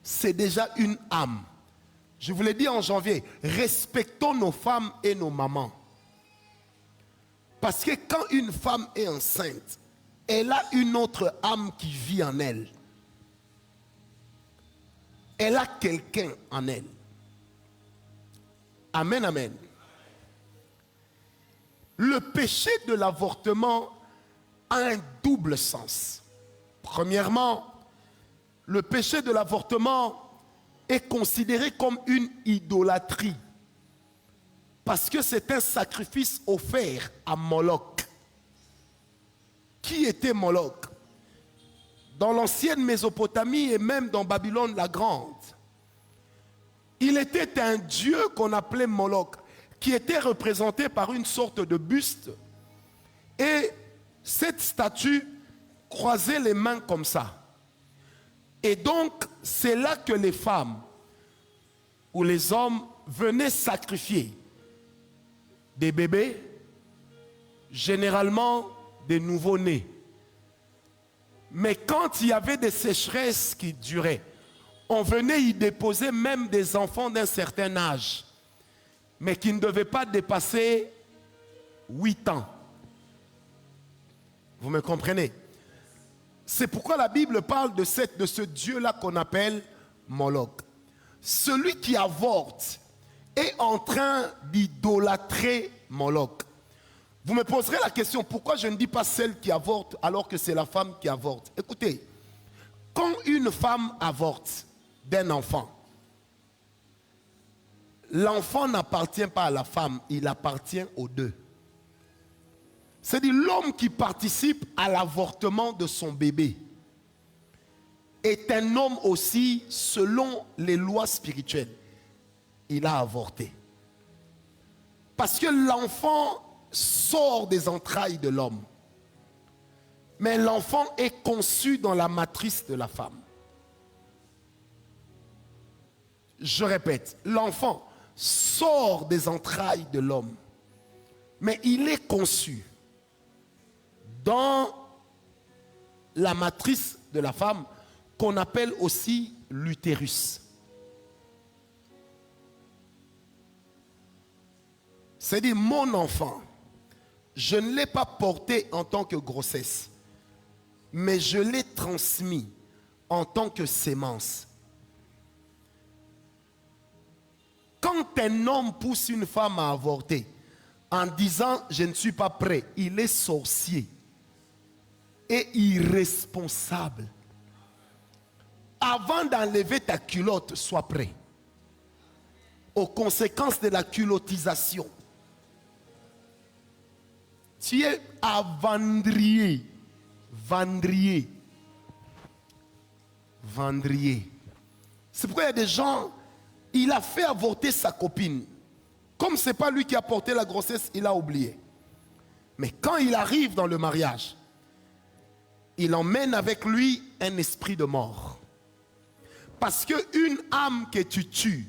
A: c'est déjà une âme. Je vous l'ai dit en janvier, respectons nos femmes et nos mamans. Parce que quand une femme est enceinte, elle a une autre âme qui vit en elle. Elle a quelqu'un en elle. Amen, amen. Le péché de l'avortement a un double sens. Premièrement, le péché de l'avortement est considéré comme une idolâtrie parce que c'est un sacrifice offert à Moloch. Qui était Moloch? Dans l'ancienne Mésopotamie et même dans Babylone la Grande, il était un dieu qu'on appelait Moloch, qui était représenté par une sorte de buste. Et cette statue croisait les mains comme ça. Et donc, c'est là que les femmes ou les hommes venaient sacrifier des bébés, généralement des nouveau-nés. Mais quand il y avait des sécheresses qui duraient, on venait y déposer même des enfants d'un certain âge, mais qui ne devaient pas dépasser 8 ans. Vous me comprenez? C'est pourquoi la Bible parle de ce Dieu-là qu'on appelle Moloch. Celui qui avorte est en train d'idolâtrer Moloch. Vous me poserez la question, pourquoi je ne dis pas celle qui avorte alors que c'est la femme qui avorte? Écoutez, quand une femme avorte d'un enfant, l'enfant n'appartient pas à la femme, il appartient aux deux. C'est-à-dire l'homme qui participe à l'avortement de son bébé est un homme aussi selon les lois spirituelles. Il a avorté. Parce que l'enfant sort des entrailles de l'homme. Mais l'enfant est conçu dans la matrice de la femme. Je répète, l'enfant sort des entrailles de l'homme. Mais il est conçu dans la matrice de la femme qu'on appelle aussi l'utérus. C'est-à-dire mon enfant, je ne l'ai pas porté en tant que grossesse, mais je l'ai transmis en tant que sémence. Quand un homme pousse une femme à avorter en disant « je ne suis pas prêt », il est sorcier et irresponsable. Avant d'enlever ta culotte, sois prêt aux conséquences de la culottisation. Tu es à vendrier. C'est pourquoi il y a des gens, il a fait avorter sa copine. Comme ce n'est pas lui qui a porté la grossesse, il a oublié. Mais quand il arrive dans le mariage, il emmène avec lui un esprit de mort. Parce qu'une âme que tu tues,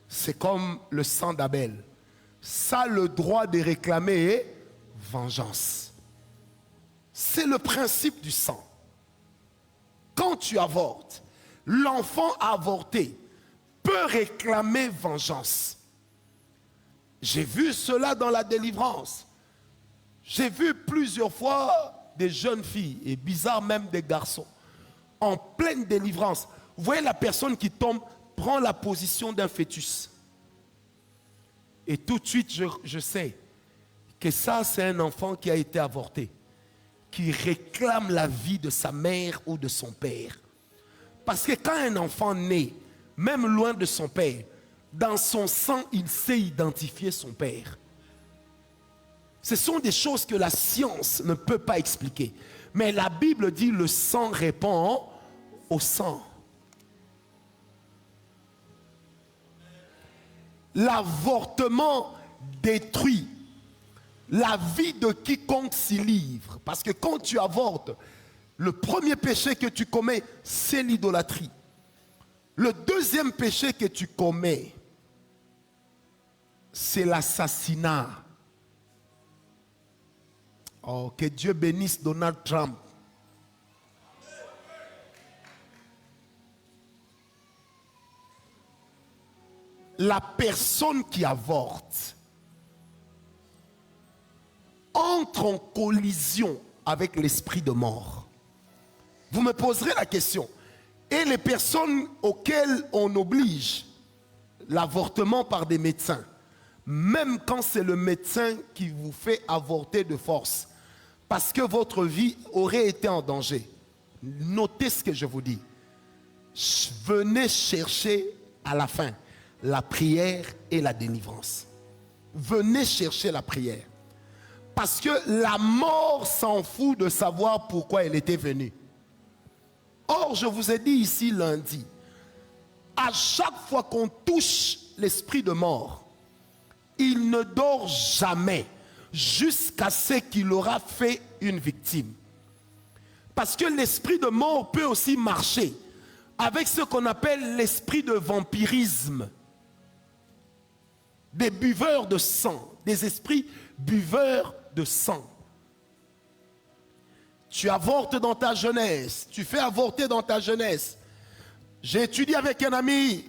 A: c'est comme le sang d'Abel. Ça a le droit de réclamer vengeance. C'est le principe du sang. Quand tu avortes, l'enfant avorté peut réclamer vengeance. J'ai vu cela dans la délivrance. J'ai vu plusieurs fois des jeunes filles, et bizarre même des garçons, en pleine délivrance. Vous voyez la personne qui tombe, prend la position d'un fœtus. Et tout de suite, je sais que ça, c'est un enfant qui a été avorté, qui réclame la vie de sa mère ou de son père. Parce que quand un enfant naît, même loin de son père, dans son sang, il sait identifier son père. Ce sont des choses que la science ne peut pas expliquer. Mais la Bible dit le sang répond au sang. L'avortement détruit la vie de quiconque s'y livre. Parce que quand tu avortes, le premier péché que tu commets, c'est l'idolâtrie. Le deuxième péché que tu commets, c'est l'assassinat. Oh, que Dieu bénisse Donald Trump. La personne qui avorte entre en collision avec l'esprit de mort. Vous me poserez la question. Et les personnes auxquelles on oblige l'avortement par des médecins, même quand c'est le médecin qui vous fait avorter de force, parce que votre vie aurait été en danger, notez ce que je vous dis. Venez chercher à la fin la prière et la délivrance. Venez chercher la prière. Parce que la mort s'en fout de savoir pourquoi elle était venue. Or, je vous ai dit ici lundi, à chaque fois qu'on touche l'esprit de mort, il ne dort jamais jusqu'à ce qu'il aura fait une victime. Parce que l'esprit de mort peut aussi marcher avec ce qu'on appelle l'esprit de vampirisme. Des buveurs de sang, des esprits buveurs de sang. Tu avortes dans ta jeunesse, tu fais avorter dans ta jeunesse. J'ai étudié avec un ami,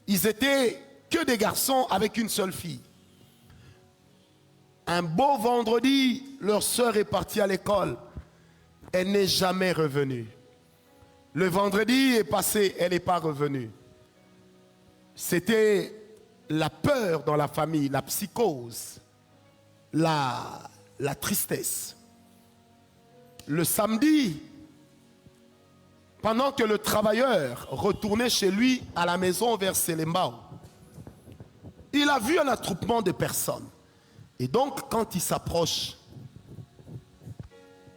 A: ils étaient que des garçons avec une seule fille. Un beau vendredi, leur sœur est partie à l'école. Elle n'est jamais revenue. Le vendredi est passé, elle n'est pas revenue. C'était la peur dans la famille, la psychose, la tristesse. Le samedi, pendant que le travailleur retournait chez lui à la maison vers Selembao, il a vu un attroupement de personnes. Et donc, quand il s'approche,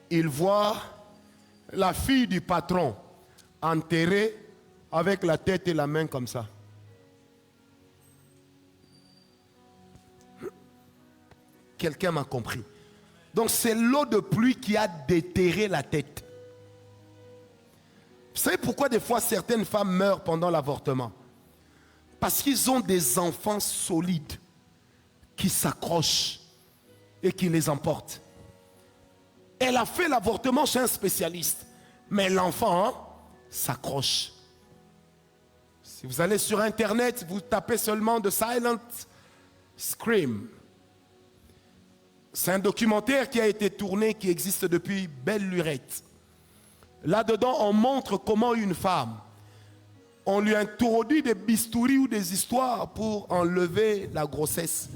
A: il voit la fille du patron enterrée avec la tête et la main comme ça. Quelqu'un m'a compris. Donc c'est l'eau de pluie qui a déterré la tête. Vous savez pourquoi des fois certaines femmes meurent pendant l'avortement? Parce qu'ils ont des enfants solides qui s'accrochent et qui les emportent. Elle a fait l'avortement chez un spécialiste, mais l'enfant s'accroche. Si vous allez sur internet, vous tapez seulement The Silent Scream. C'est un documentaire qui a été tourné, qui existe depuis belle lurette. Là-dedans, on montre comment une femme, on lui introduit des bistouris ou des histoires pour enlever la grossesse,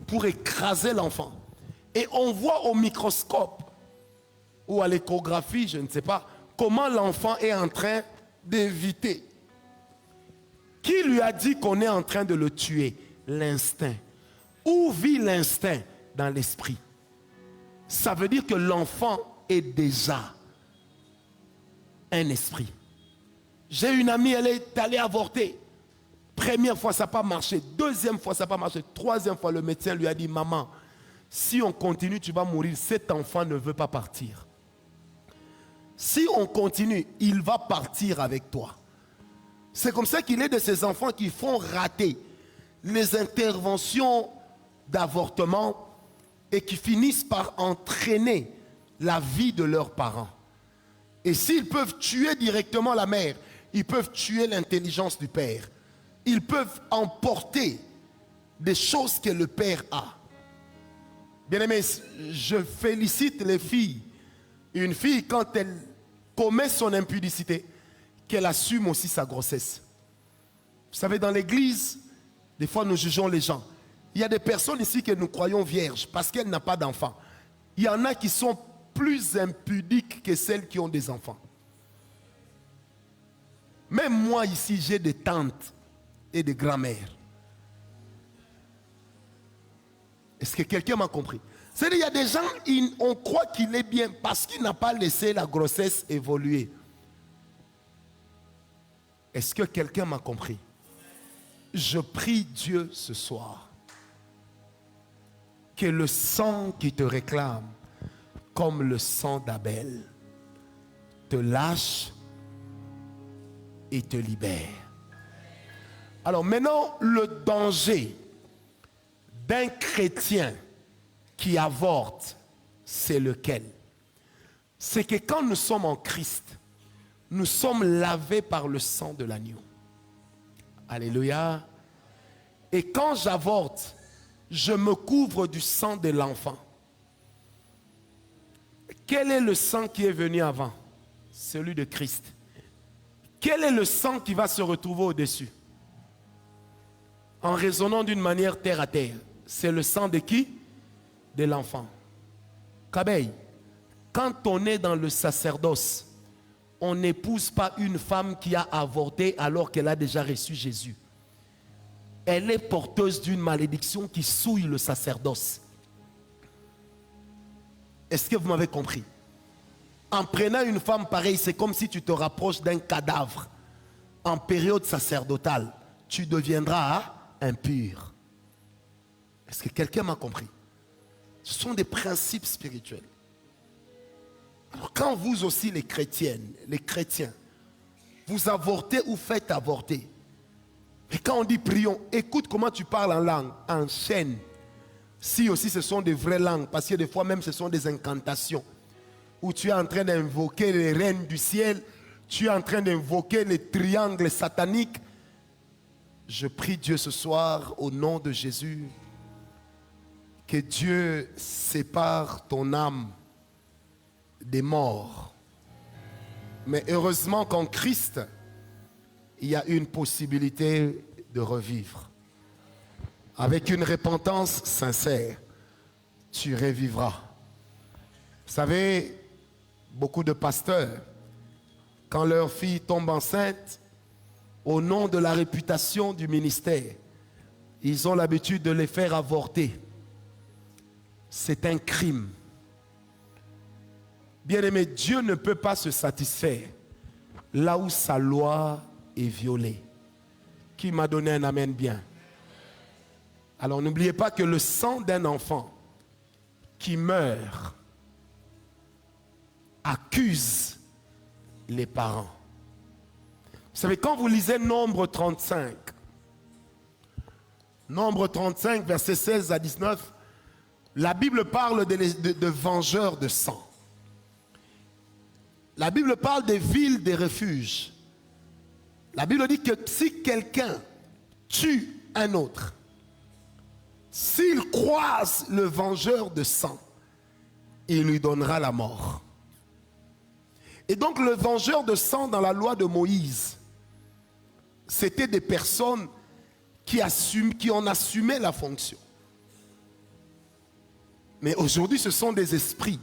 A: pour écraser l'enfant. Et on voit au microscope ou à l'échographie, je ne sais pas, comment l'enfant est en train d'éviter. Qui lui a dit qu'on est en train de le tuer? L'instinct. Où vit l'instinct? Dans l'esprit. Ça veut dire que l'enfant est déjà un esprit. J'ai une amie, elle est allée avorter. Première fois, ça n'a pas marché. Deuxième fois, ça n'a pas marché. Troisième fois, le médecin lui a dit, maman, si on continue, tu vas mourir. Cet enfant ne veut pas partir. Si on continue, il va partir avec toi. C'est comme ça qu'il est de ces enfants qui font rater les interventions d'avortement et qui finissent par entraîner la vie de leurs parents. Et s'ils peuvent tuer directement la mère, ils peuvent tuer l'intelligence du père. Ils peuvent emporter des choses que le père a. Bien-aimés, je félicite les filles. Une fille, quand elle commet son impudicité, qu'elle assume aussi sa grossesse. Vous savez, dans l'église, des fois nous jugeons les gens. Il y a des personnes ici que nous croyons vierges parce qu'elles n'ont pas d'enfants. Il y en a qui sont plus impudiques que celles qui ont des enfants. Même moi ici, j'ai des tantes et des grand-mères. Est-ce que quelqu'un m'a compris? C'est-à-dire, il y a des gens, on croit qu'il est bien parce qu'il n'a pas laissé la grossesse évoluer. Est-ce que quelqu'un m'a compris? Je prie Dieu ce soir que le sang qui te réclame, comme le sang d'Abel, te lâche et te libère. Alors maintenant, le danger d'un chrétien qui avorte, c'est lequel? C'est que quand nous sommes en Christ, nous sommes lavés par le sang de l'agneau. Alléluia. Et quand j'avorte, je me couvre du sang de l'enfant. Quel est le sang qui est venu avant? Celui de Christ. Quel est le sang qui va se retrouver au-dessus? en raisonnant d'une manière terre à terre. C'est le sang de qui? De l'enfant. Kabeï, quand on est dans le sacerdoce, on n'épouse pas une femme qui a avorté alors qu'elle a déjà reçu Jésus. Elle est porteuse d'une malédiction qui souille le sacerdoce. Est-ce que vous m'avez compris? En prenant une femme pareille, c'est comme si tu te rapproches d'un cadavre. En période sacerdotale, tu deviendras impur. Est-ce que quelqu'un m'a compris? Ce sont des principes spirituels. Alors quand vous aussi les chrétiennes, les chrétiens, vous avortez ou faites avorter, et quand on dit prions, écoute comment tu parles en langue, en chaîne. Si aussi ce sont des vraies langues, parce que des fois même ce sont des incantations, où tu es en train d'invoquer les reines du ciel, tu es en train d'invoquer les triangles sataniques. Je prie Dieu ce soir au nom de Jésus, que Dieu sépare ton âme des morts. Mais heureusement qu'en Christ, il y a une possibilité de revivre. Avec une repentance sincère, tu revivras. Vous savez, beaucoup de pasteurs, quand leur fille tombe enceinte, au nom de la réputation du ministère, ils ont l'habitude de les faire avorter. C'est un crime. Bien-aimé, Dieu ne peut pas se satisfaire là où sa loi est violée. Qui m'a donné un amen bien? Alors n'oubliez pas que le sang d'un enfant qui meurt accuse les parents. Vous savez, quand vous lisez Nombre 35, Nombre 35, versets 16 à 19, la Bible parle de vengeurs de sang. La Bible parle des villes, des refuges. La Bible dit que si quelqu'un tue un autre, s'il croise le vengeur de sang, il lui donnera la mort. Et donc le vengeur de sang dans la loi de Moïse, c'était des personnes qui en assumaient la fonction. Mais aujourd'hui, ce sont des esprits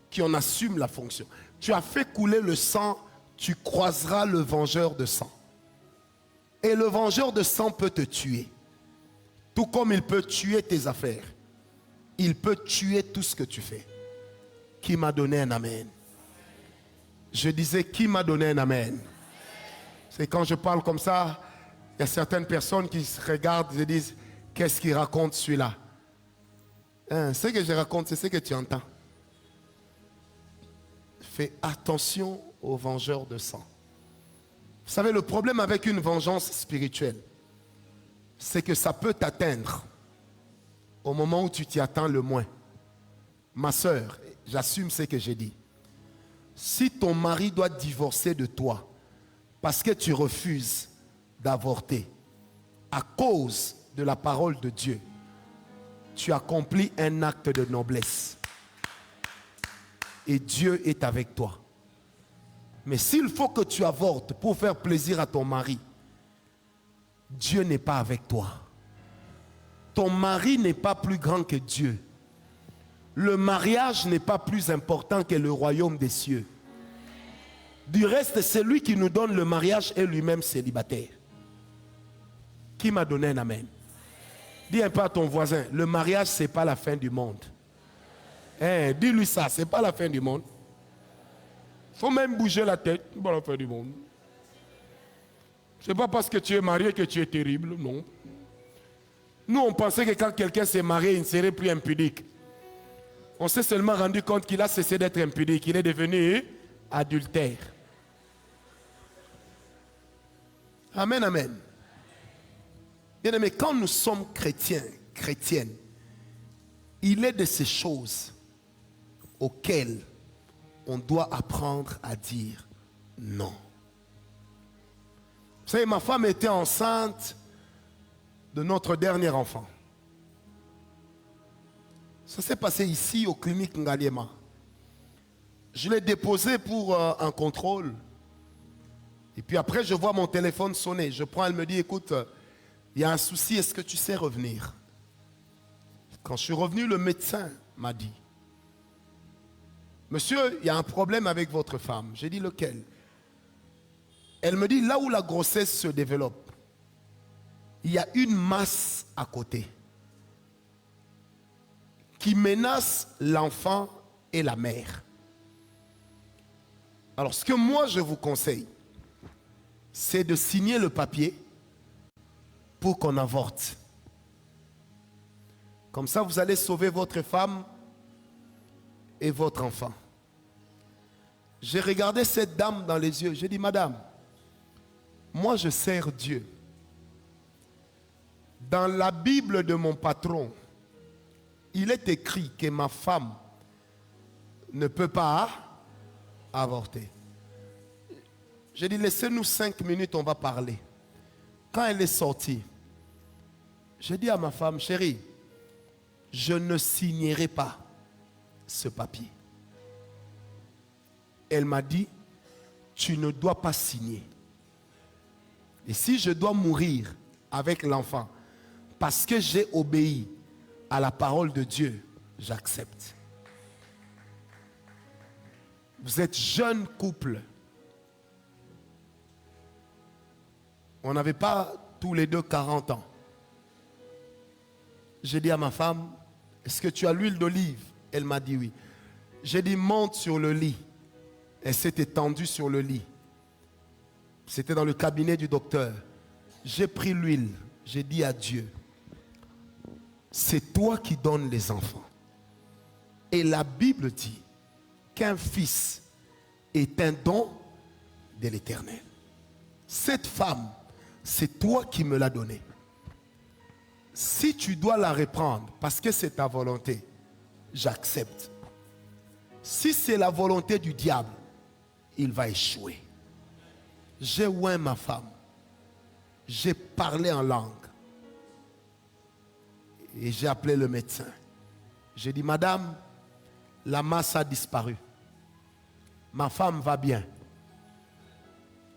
A: qui en assument la fonction. Tu as fait couler le sang, tu croiseras le vengeur de sang. Et le vengeur de sang peut te tuer. Tout comme il peut tuer tes affaires. Il peut tuer tout ce que tu fais. Qui m'a donné un amen? Je disais, qui m'a donné un amen? C'est quand je parle comme ça, il y a certaines personnes qui se regardent et se disent, qu'est-ce qu'il raconte celui-là? Ce que je raconte, c'est ce que tu entends. Fais attention aux vengeurs de sang. Vous savez, le problème avec une vengeance spirituelle, c'est que ça peut t'atteindre au moment où tu t'y attends le moins. Ma soeur, j'assume ce que j'ai dit. Si ton mari doit divorcer de toi parce que tu refuses d'avorter à cause de la parole de Dieu, tu accomplis un acte de noblesse. Et Dieu est avec toi. Mais s'il faut que tu avortes pour faire plaisir à ton mari, Dieu n'est pas avec toi. Ton mari n'est pas plus grand que Dieu. Le mariage n'est pas plus important que le royaume des cieux. Du reste, celui qui nous donne le mariage est lui-même célibataire. Qui m'a donné un amen? Dis un peu à ton voisin, le mariage, ce n'est pas la fin du monde. Dis-lui ça, ce n'est pas la fin du monde. Il faut même bouger la tête, ce n'est pas la fin du monde. Ce n'est pas parce que tu es marié que tu es terrible, non. Nous, on pensait que quand quelqu'un s'est marié, il ne serait plus impudique. On s'est seulement rendu compte qu'il a cessé d'être impudique. Il est devenu adultère. Amen, amen. Bien aimé, quand nous sommes chrétiens, chrétiennes, il est de ces choses auxquelles on doit apprendre à dire non. Vous savez, ma femme était enceinte de notre dernier enfant. Ça s'est passé ici au clinique Ngaliema. Je l'ai déposé pour un contrôle. Et puis après, je vois mon téléphone sonner. Je prends, elle me dit, écoute, il y a un souci, est-ce que tu sais revenir? Quand je suis revenu, le médecin m'a dit, monsieur, il y a un problème avec votre femme. J'ai dit, lequel? Elle me dit, là où la grossesse se développe, il y a une masse à côté qui menace l'enfant et la mère. Alors, ce que moi je vous conseille, c'est de signer le papier pour qu'on avorte. Comme ça, vous allez sauver votre femme et votre enfant. J'ai regardé cette dame dans les yeux. J'ai dit, madame, moi je sers Dieu. Dans la Bible de mon patron, il est écrit que ma femme ne peut pas avorter. J'ai dit, laissez-nous 5 minutes, on va parler. Quand elle est sortie, j'ai dit à ma femme, chérie, je ne signerai pas ce papier. Elle m'a dit, tu ne dois pas signer. Et si je dois mourir avec l'enfant, parce que j'ai obéi à la parole de Dieu, j'accepte. Vous êtes jeune couple. On n'avait pas tous les deux 40 ans. J'ai dit à ma femme, est-ce que tu as l'huile d'olive? Elle m'a dit oui. J'ai dit, monte sur le lit. Elle s'est étendue sur le lit. C'était dans le cabinet du docteur. J'ai pris l'huile. J'ai dit à Dieu, c'est toi qui donnes les enfants. Et la Bible dit qu'un fils est un don de l'Éternel. Cette femme, c'est toi qui me l'as donnée. Si tu dois la reprendre parce que c'est ta volonté, j'accepte. Si c'est la volonté du diable, il va échouer. J'ai oint ma femme. J'ai parlé en langue. Et j'ai appelé le médecin. J'ai dit, madame, la masse a disparu. Ma femme va bien.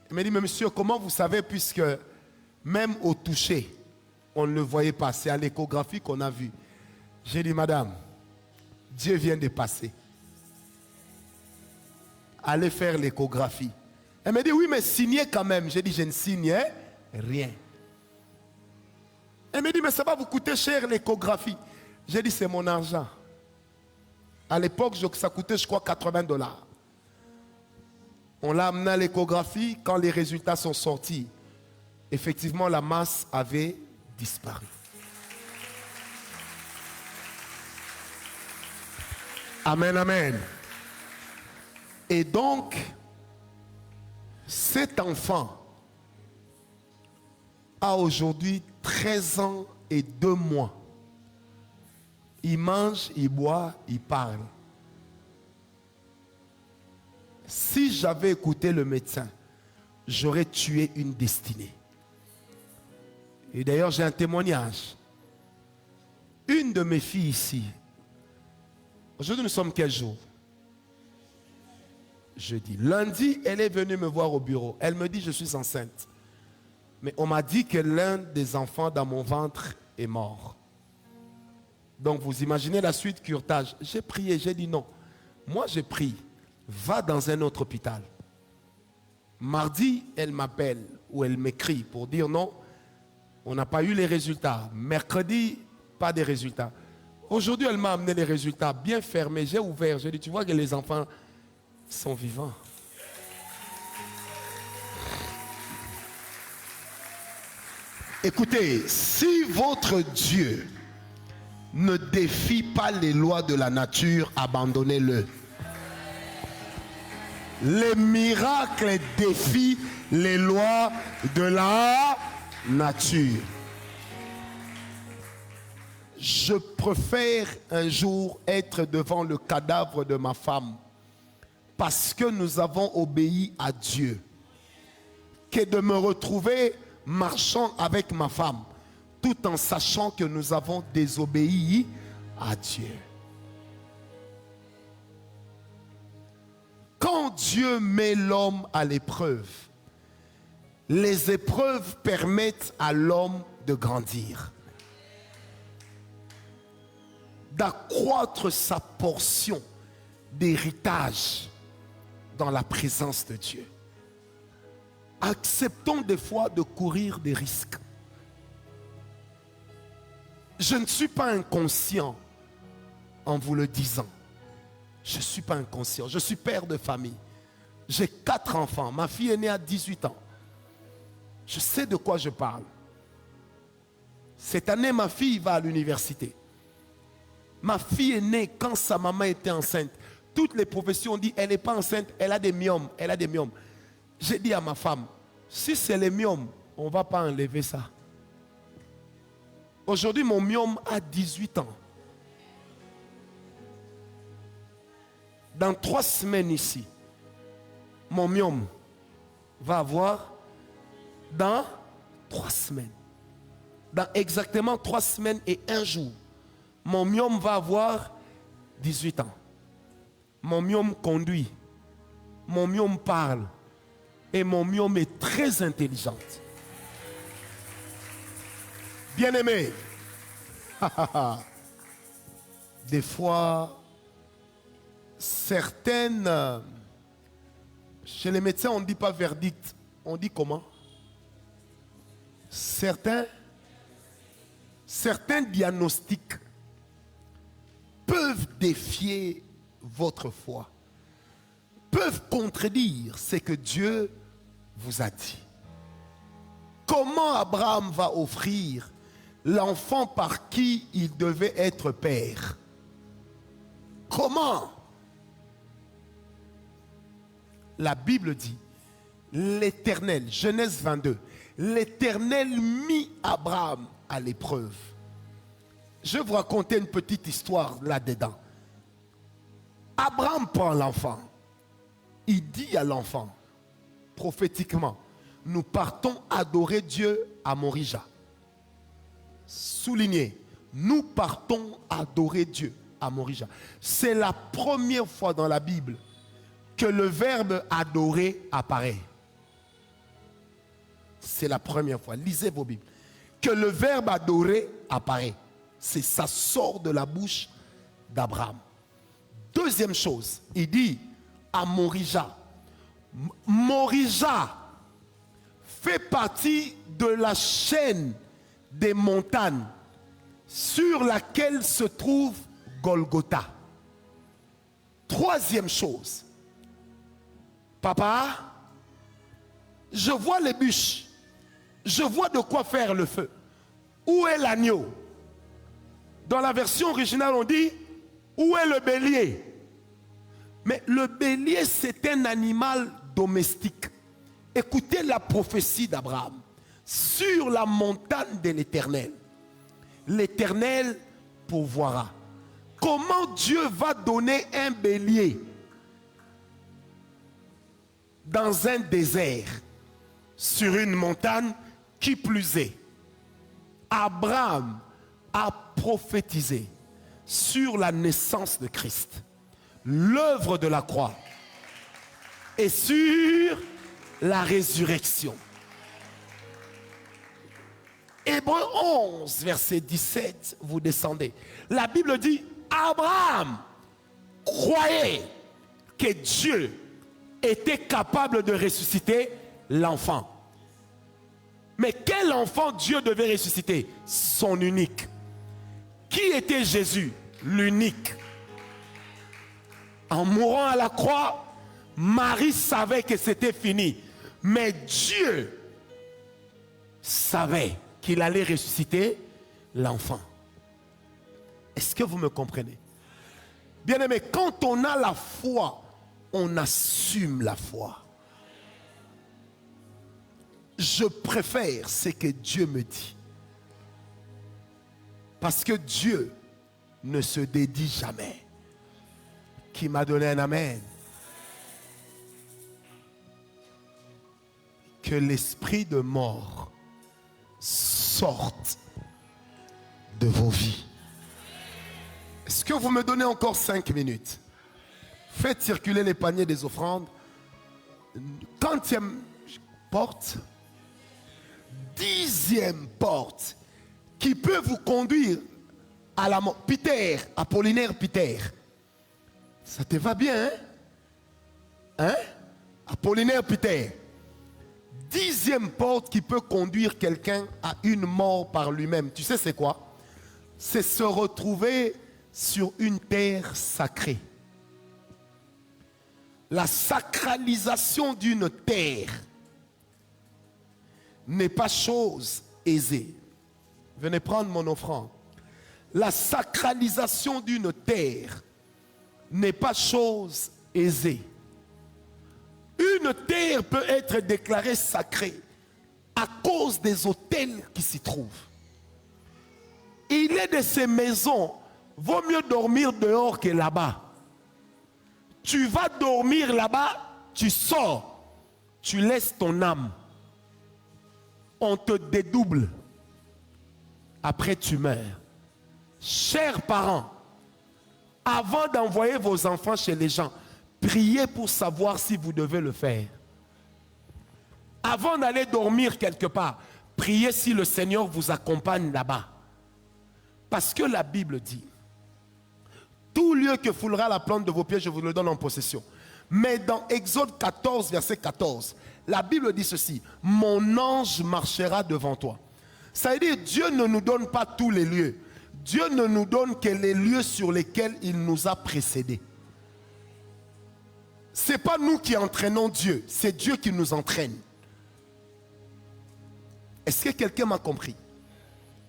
A: Il m'a dit, mais monsieur, comment vous savez, puisque même au toucher, on ne le voyait pas. C'est à l'échographie qu'on a vu. J'ai dit, madame, Dieu vient de passer. Allez faire l'échographie. Elle m'a dit, oui, mais signez quand même. J'ai dit, je ne signais rien. Elle m'a dit, mais ça va vous coûter cher l'échographie. J'ai dit, c'est mon argent. À l'époque, ça coûtait, je crois, $80. On l'a amené à l'échographie. Quand les résultats sont sortis, effectivement, la masse avait disparu. Amen, amen. Et donc, cet enfant a aujourd'hui 13 ans et 2 mois. Il mange, il boit, il parle. Si j'avais écouté le médecin, j'aurais tué une destinée. Et d'ailleurs, j'ai un témoignage. Une de mes filles ici, aujourd'hui nous sommes quel jour? Jeudi. Lundi, elle est venue me voir au bureau. Elle me dit, je suis enceinte. Mais on m'a dit que l'un des enfants dans mon ventre est mort. Donc vous imaginez la suite, curetage. J'ai prié, j'ai dit non. Moi j'ai pris, va dans un autre hôpital. Mardi, elle m'appelle ou elle m'écrit pour dire non, on n'a pas eu les résultats. Mercredi, pas de résultats. Aujourd'hui, elle m'a amené les résultats bien fermés. J'ai ouvert, j'ai dit, tu vois que les enfants sont vivants. Écoutez, si votre Dieu ne défie pas les lois de la nature, abandonnez-le. Les miracles défient les lois de la nature. Je préfère un jour être devant le cadavre de ma femme parce que nous avons obéi à Dieu que de me retrouver marchant avec ma femme tout en sachant que nous avons désobéi à Dieu. Quand Dieu met l'homme à l'épreuve, les épreuves permettent à l'homme de grandir, d'accroître sa portion d'héritage dans la présence de Dieu. Acceptons des fois de courir des risques. Je ne suis pas inconscient en vous le disant. Je ne suis pas inconscient. Je suis père de famille. J'ai 4 enfants. Ma fille est née à 18 ans. Je sais de quoi je parle. Cette année, ma fille va à l'université. Ma fille est née quand sa maman était enceinte. Toutes les professions ont dit, elle n'est pas enceinte, elle a des myomes, elle a des myomes. J'ai dit à ma femme, si c'est les myomes, on ne va pas enlever ça. Aujourd'hui, mon myome a 18 ans. Dans 3 semaines ici, mon myome va avoir, dans 3 semaines, dans exactement 3 semaines et 1 jour, mon myome va avoir 18 ans. Mon myome conduit. Mon myome parle. Et mon myome est très intelligente. Bien-aimé. Des fois, certaines... Chez les médecins, on ne dit pas verdict. On dit comment? Certains diagnostics peuvent défier votre foi, peuvent contredire ce que Dieu vous a dit. Comment Abraham va offrir l'enfant par qui il devait être père? Comment? La Bible dit, l'Éternel, Genèse 22, l'Éternel mit Abraham à l'épreuve. Je vais vous raconter une petite histoire là-dedans. Abraham prend l'enfant. Il dit à l'enfant, prophétiquement, nous partons adorer Dieu à Morija. Soulignez, nous partons adorer Dieu à Morija. C'est la première fois dans la Bible que le verbe adorer apparaît. C'est la première fois. Lisez vos Bibles. Que le verbe adorer apparaît. Ça sort de la bouche d'Abraham. Deuxième chose, il dit à Morija. Morija fait partie de la chaîne des montagnes sur laquelle se trouve Golgotha. Troisième chose, papa, je vois les bûches, je vois de quoi faire le feu. Où est l'agneau? Dans la version originale, on dit, où est le bélier? Mais le bélier, c'est un animal domestique. Écoutez la prophétie d'Abraham. Sur la montagne de l'Éternel, l'Éternel pourvoira. Comment Dieu va donner un bélier dans un désert, sur une montagne, qui plus est? Abraham a prophétisé sur la naissance de Christ, l'œuvre de la croix et sur la résurrection. Hébreux 11, verset 17, vous descendez. La Bible dit, Abraham croyait que Dieu était capable de ressusciter l'enfant. Mais quel enfant Dieu devait ressusciter? Son unique. Qui était Jésus? L'unique. En mourant à la croix, Marie savait que c'était fini. Mais Dieu savait qu'il allait ressusciter l'enfant. Est-ce que vous me comprenez? Bien-aimé, quand on a la foi, on assume la foi. Je préfère ce que Dieu me dit. Parce que Dieu ne se dédie jamais. Qui m'a donné un amen? Que l'esprit de mort sorte de vos vies. Est-ce que vous me donnez encore 5 minutes? Faites circuler les paniers des offrandes. Quantième porte. 10e porte qui peut vous conduire à la mort. Peter, Apollinaire Peter. Ça te va bien, hein? Hein? Apollinaire Peter. 10e porte qui peut conduire quelqu'un à une mort par lui-même. Tu sais c'est quoi? C'est se retrouver sur une terre sacrée. La sacralisation d'une terre n'est pas chose aisée. Venez prendre mon offrande. La sacralisation d'une terre n'est pas chose aisée. Une terre peut être déclarée sacrée à cause des autels qui s'y trouvent. Il est de ces maisons, vaut mieux dormir dehors que là-bas. Tu vas dormir là-bas, tu sors, tu laisses ton âme. On te dédouble. Après tu meurs. Chers parents, avant d'envoyer vos enfants chez les gens, priez pour savoir si vous devez le faire. Avant d'aller dormir quelque part, priez si le Seigneur vous accompagne là-bas. Parce que la Bible dit, tout lieu que foulera la plante de vos pieds, je vous le donne en possession. Mais dans Exode 14, verset 14, la Bible dit ceci, mon ange marchera devant toi. Ça veut dire, Dieu ne nous donne pas tous les lieux. Dieu ne nous donne que les lieux sur lesquels il nous a précédés. Ce n'est pas nous qui entraînons Dieu, c'est Dieu qui nous entraîne. Est-ce que quelqu'un m'a compris?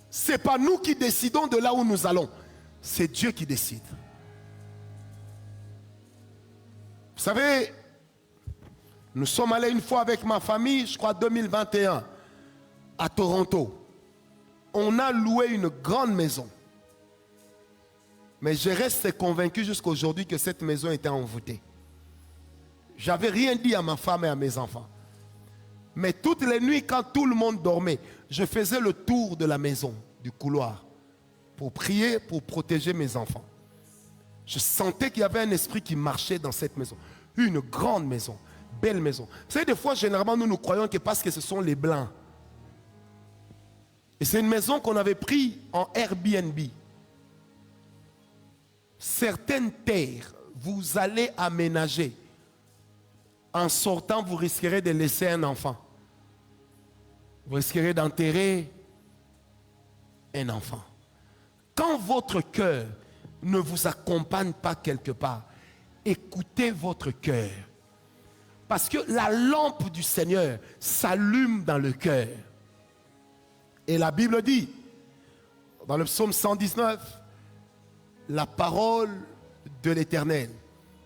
A: Ce n'est pas nous qui décidons de là où nous allons, c'est Dieu qui décide. Vous savez, nous sommes allés une fois avec ma famille, je crois 2021, à Toronto. On a loué une grande maison. Mais je reste convaincu jusqu'à aujourd'hui que cette maison était envoûtée. Je n'avais rien dit à ma femme et à mes enfants. Mais toutes les nuits, quand tout le monde dormait, je faisais le tour de la maison, du couloir, pour prier, pour protéger mes enfants. Je sentais qu'il y avait un esprit qui marchait dans cette maison. Une grande maison, belle maison. Vous savez, des fois, généralement, nous croyons que parce que ce sont les Blancs. Et c'est une maison qu'on avait prise en Airbnb. Certaines terres, vous allez aménager. En sortant, vous risquerez de laisser un enfant. Vous risquerez d'enterrer un enfant. Quand votre cœur ne vous accompagne pas quelque part, écoutez votre cœur. Parce que la lampe du Seigneur s'allume dans le cœur. Et la Bible dit, dans le psaume 119, la parole de l'Éternel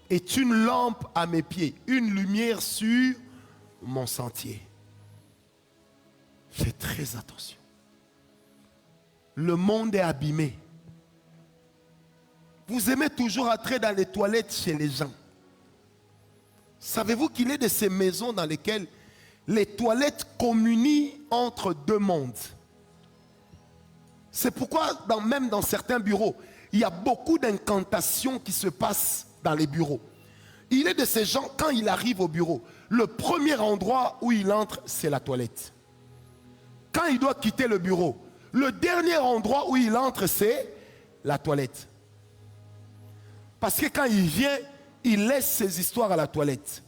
A: est une lampe à mes pieds, une lumière sur mon sentier. Faites très attention. Le monde est abîmé. Vous aimez toujours entrer dans les toilettes chez les gens. Savez-vous qu'il est de ces maisons dans lesquelles les toilettes communient entre deux mondes? C'est pourquoi même dans certains bureaux, il y a beaucoup d'incantations qui se passent dans les bureaux. Il est de ces gens, quand il arrive au bureau, le premier endroit où il entre, c'est la toilette. Quand il doit quitter le bureau, le dernier endroit où il entre, c'est la toilette. Parce que quand il vient, il laisse ses histoires à la toilette.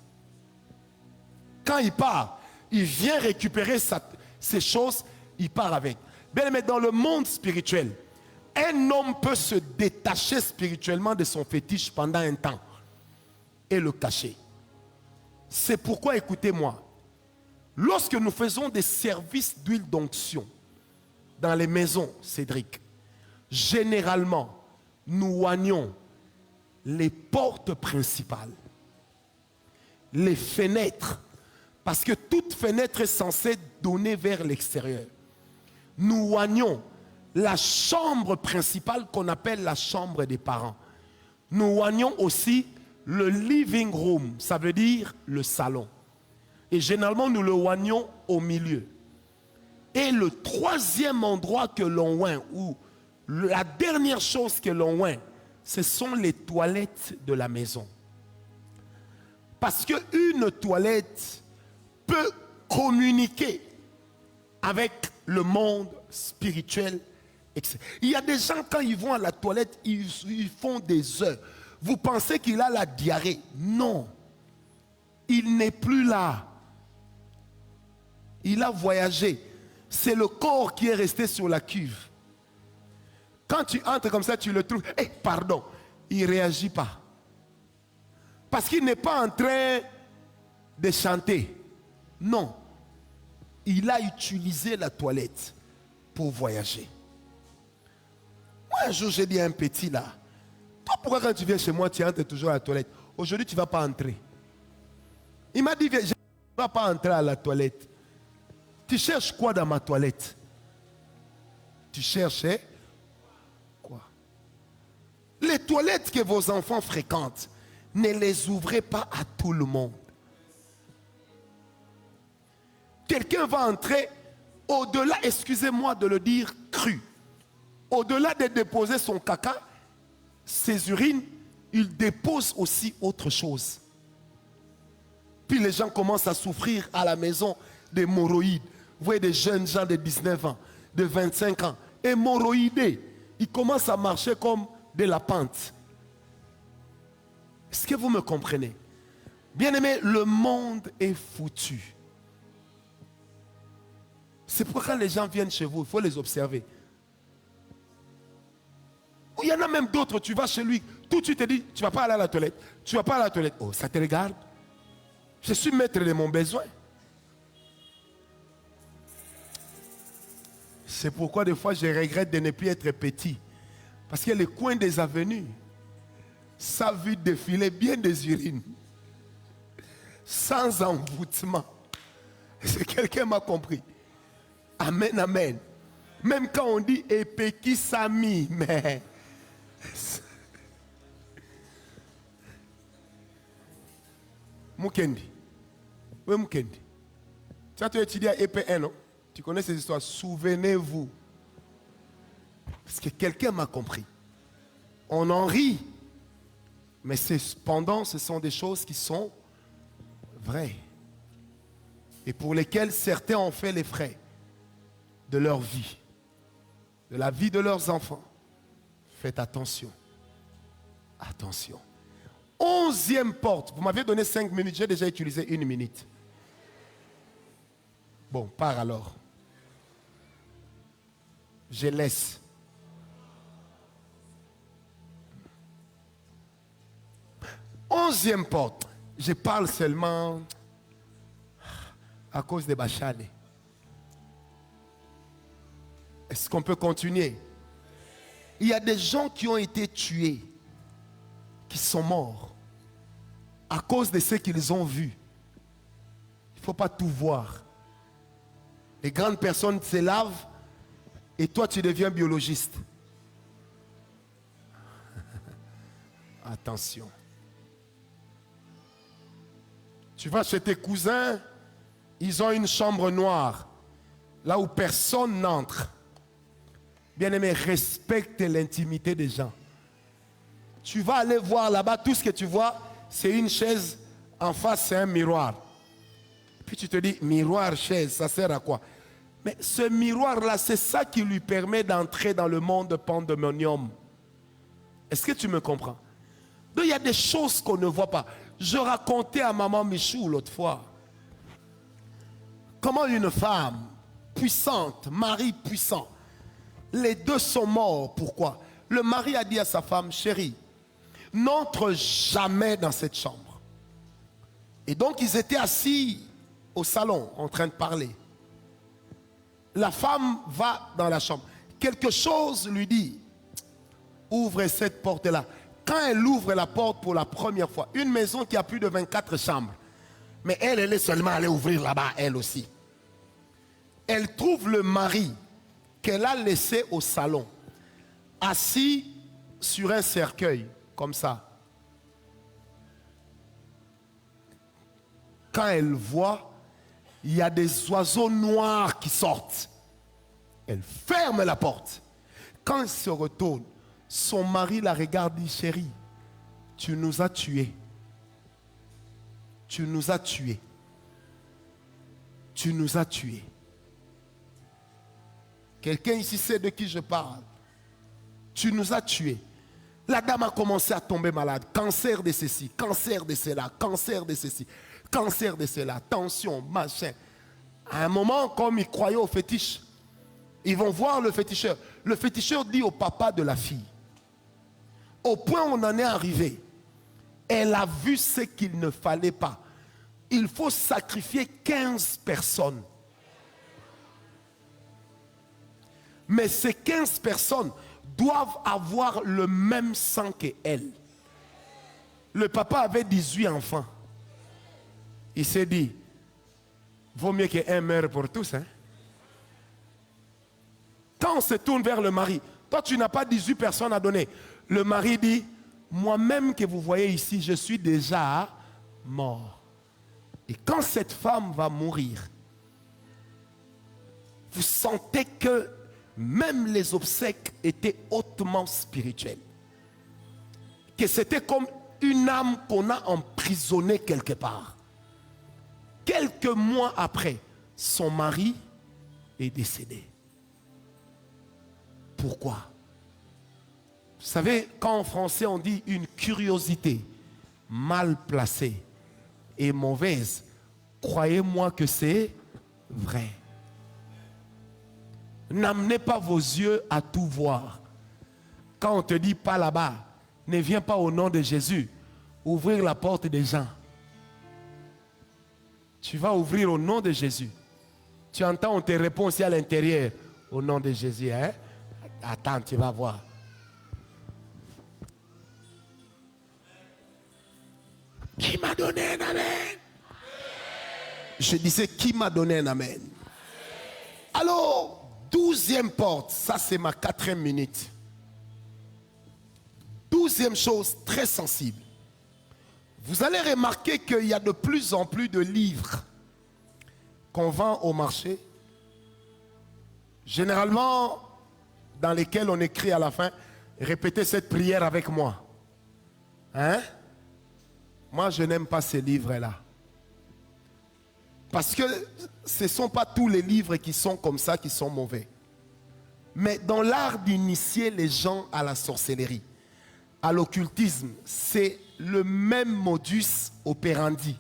A: Quand il part, il vient récupérer ses choses, il part avec. Bien, mais dans le monde spirituel, un homme peut se détacher spirituellement de son fétiche pendant un temps et le cacher. C'est pourquoi, écoutez-moi, lorsque nous faisons des services d'huile d'onction dans les maisons, Cédric, généralement, nous oignons les portes principales, les fenêtres, parce que toute fenêtre est censée donner vers l'extérieur. Nous oignons la chambre principale qu'on appelle la chambre des parents. Nous oignons aussi le living room, ça veut dire le salon. Et généralement, nous le oignons au milieu. Et le troisième endroit que l'on oigne, ou la dernière chose que l'on oigne, ce sont les toilettes de la maison. Parce qu'une toilette peut communiquer avec le monde spirituel. Il y a des gens, quand ils vont à la toilette, ils font des heures. Vous pensez qu'il a la diarrhée? Non. Il n'est plus là. Il a voyagé. C'est le corps qui est resté sur la cuve. Quand tu entres comme ça, tu le trouves. Eh, pardon. Il ne réagit pas. Parce qu'il n'est pas en train de chanter. Non. Il a utilisé la toilette pour voyager. Moi, un jour, j'ai dit à un petit là, toi, pourquoi quand tu viens chez moi, tu entres toujours à la toilette? Aujourd'hui, tu ne vas pas entrer. Il m'a dit, je ne vais pas entrer à la toilette. Tu cherches quoi dans ma toilette? Tu cherchais quoi? Les toilettes que vos enfants fréquentent, ne les ouvrez pas à tout le monde. Quelqu'un va entrer au-delà, excusez-moi de le dire cru, au-delà de déposer son caca, ses urines, il dépose aussi autre chose. Puis les gens commencent à souffrir à la maison d'hémorroïdes. Vous voyez des jeunes gens de 19 ans, de 25 ans, hémorroïdés. Ils commencent à marcher comme de la pente. Est-ce que vous me comprenez? Bien-aimés, le monde est foutu. C'est pourquoi quand les gens viennent chez vous, il faut les observer. Il y en a même d'autres, tu vas chez lui, tout de suite tu te dis, tu ne vas pas aller à la toilette. Tu ne vas pas aller à la toilette. Oh, ça te regarde. Je suis maître de mon besoin. C'est pourquoi des fois je regrette de ne plus être petit. Parce que les coins des avenues, ça vu défiler bien des urines. Sans envoûtement. C'est quelqu'un m'a compris. Amen, amen. Même quand on dit Epeki Sami, mais... Mukendi. Oui, Mukendi. Tu as étudié à EPN, non? Tu connais ces histoires. Souvenez-vous. Parce que quelqu'un m'a compris. On en rit. Mais cependant, ce sont des choses qui sont vraies. Et pour lesquelles certains ont fait les frais de leur vie. De la vie de leurs enfants. Faites attention. Attention. 11e porte. Vous m'avez donné 5 minutes. J'ai déjà utilisé 1 minute. Bon, pars alors. Je laisse. Onzième porte. Je parle seulement à cause des Bachane. Est-ce qu'on peut continuer? Il y a des gens qui ont été tués, qui sont morts, à cause de ce qu'ils ont vu. Il ne faut pas tout voir. Les grandes personnes se lavent et toi tu deviens biologiste. Attention. Tu vas chez tes cousins, ils ont une chambre noire, là où personne n'entre. Bien-aimé, respecte l'intimité des gens. Tu vas aller voir là-bas, tout ce que tu vois, c'est une chaise, en face c'est un miroir. Puis tu te dis, miroir, chaise, ça sert à quoi? Mais ce miroir-là, c'est ça qui lui permet d'entrer dans le monde pandémonium. Est-ce que tu me comprends? Donc il y a des choses qu'on ne voit pas. Je racontais à maman Michou l'autre fois comment une femme puissante, mari puissant, les deux sont morts. Pourquoi? Le mari a dit à sa femme, chérie, n'entre jamais dans cette chambre. Et donc ils étaient assis au salon en train de parler. La femme va dans la chambre. Quelque chose lui dit, ouvre cette porte-là. Quand elle ouvre la porte pour la première fois, une maison qui a plus de 24 chambres, mais elle est seulement allée ouvrir là-bas, elle aussi. Elle trouve le mari qu'elle a laissé au salon, assis sur un cercueil, comme ça. Quand elle voit, il y a des oiseaux noirs qui sortent. Elle ferme la porte. Quand elle se retourne, son mari la regarde et dit, chérie, tu nous as tués. Tu nous as tués. Tu nous as tués. Quelqu'un ici sait de qui je parle. Tu nous as tués. La dame a commencé à tomber malade. Cancer de ceci, cancer de cela, cancer de ceci, cancer de cela, tension, machin. À un moment, comme ils croyaient au fétiche, ils vont voir le féticheur. Le féticheur dit au papa de la fille, au point où on en est arrivé, elle a vu ce qu'il ne fallait pas. Il faut sacrifier 15 personnes. Mais ces 15 personnes doivent avoir le même sang qu'elle. Le papa avait 18 enfants. Il s'est dit, vaut mieux qu'un meure pour tous. Hein? Quand on se tourne vers le mari, toi tu n'as pas 18 personnes à donner. Le mari dit, moi-même que vous voyez ici, je suis déjà mort. Et quand cette femme va mourir, vous sentez que même les obsèques étaient hautement spirituelles. Que c'était comme une âme qu'on a emprisonnée quelque part. Quelques mois après, son mari est décédé. Pourquoi? Vous savez, quand en français on dit une curiosité mal placée et mauvaise, croyez-moi que c'est vrai. N'amenez pas vos yeux à tout voir. Quand on te dit pas là-bas, ne viens pas au nom de Jésus. Ouvrir la porte des gens. Tu vas ouvrir au nom de Jésus. Tu entends, on te répond aussi à l'intérieur. Au nom de Jésus. Hein? Attends, tu vas voir. Qui m'a donné un amen? Je disais, qui m'a donné un amen? Alors, 12e porte, ça c'est ma 4e minute. 12e chose très sensible. Vous allez remarquer qu'il y a de plus en plus de livres qu'on vend au marché. Généralement, dans lesquels on écrit à la fin, répétez cette prière avec moi. Hein? Moi, je n'aime pas ces livres-là. Parce que ce ne sont pas tous les livres qui sont comme ça, qui sont mauvais. Mais dans l'art d'initier les gens à la sorcellerie, à l'occultisme, c'est le même modus operandi.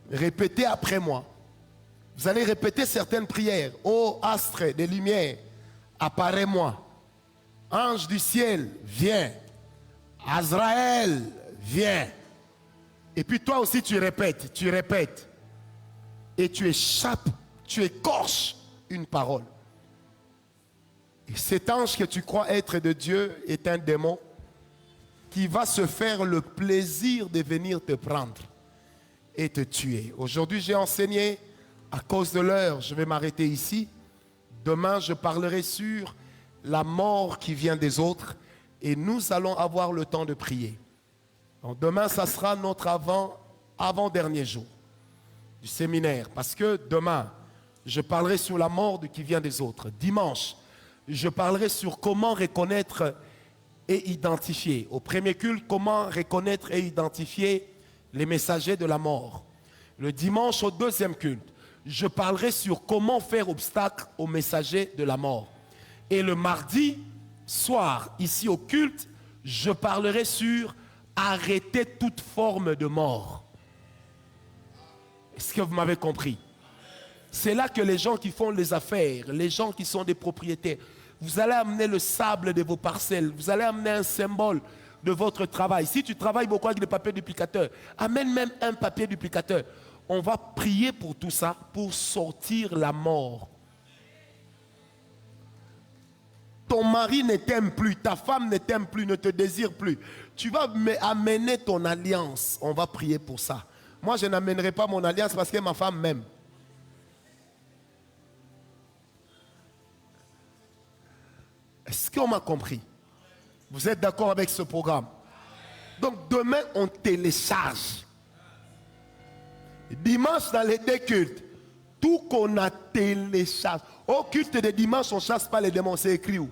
A: Répétez après moi. Vous allez répéter certaines prières. Ô astre des lumières, apparais-moi. Ange du ciel, viens. Azraël, viens. Et puis toi aussi tu répètes, et tu échappes, tu écorches une parole. Et cet ange que tu crois être de Dieu est un démon qui va se faire le plaisir de venir te prendre et te tuer. Aujourd'hui, j'ai enseigné, à cause de l'heure, je vais m'arrêter ici. Demain, je parlerai sur la mort qui vient des autres et nous allons avoir le temps de prier. Donc demain, ça sera notre avant-dernier jour du séminaire. Parce que demain, je parlerai sur la mort qui vient des autres. Dimanche, je parlerai sur comment reconnaître et identifier. Au premier culte, comment reconnaître et identifier les messagers de la mort. Le dimanche, au deuxième culte, je parlerai sur comment faire obstacle aux messagers de la mort. Et le mardi soir, ici au culte, je parlerai sur arrêter toute forme de mort. Est-ce que vous m'avez compris? C'est là que les gens qui font les affaires, les gens qui sont des propriétaires, vous allez amener le sable de vos parcelles, vous allez amener un symbole de votre travail. Si tu travailles beaucoup avec des papiers duplicateurs, amène même un papier duplicateur. On va prier pour tout ça, pour sortir la mort. Ton mari ne t'aime plus, ta femme ne t'aime plus, ne te désire plus. Tu vas amener ton alliance. On va prier pour ça. Moi, je n'amènerai pas mon alliance parce que ma femme m'aime. Est-ce qu'on m'a compris? Vous êtes d'accord avec ce programme? Donc demain, on télécharge. Dimanche, dans les deux cultes, tout qu'on a téléchargé. Au culte de dimanche, on ne chasse pas les démons, c'est écrit où?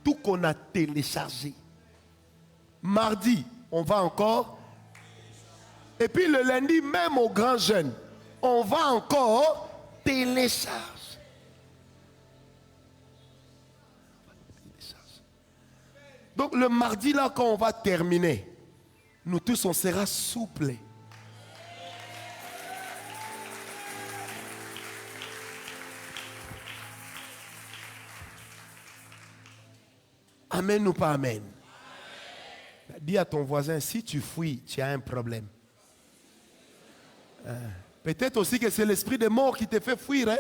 A: Tout qu'on a téléchargé. Mardi, on va encore. Et puis le lundi, même au grand jeûne, on va encore télécharger. Donc le mardi là, quand on va terminer, nous tous on sera souples. Amen ou pas amen? Dis à ton voisin, si tu fuis, tu as un problème. Peut-être aussi que c'est l'esprit de mort qui te fait fuir, hein?